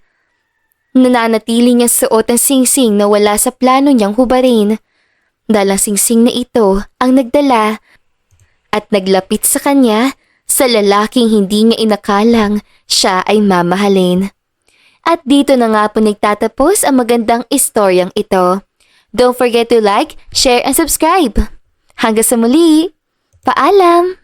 Nananatili niyang suot ang singsing na wala sa plano niyang hubarin. Dahil ang singsing na ito ang nagdala at naglapit sa kanya sa lalaking hindi niya inakalang siya ay mamahalin. At dito na nga po nagtatapos ang magandang istoryang ito. Don't forget to like, share, and subscribe. Hanggang sa muli, paalam!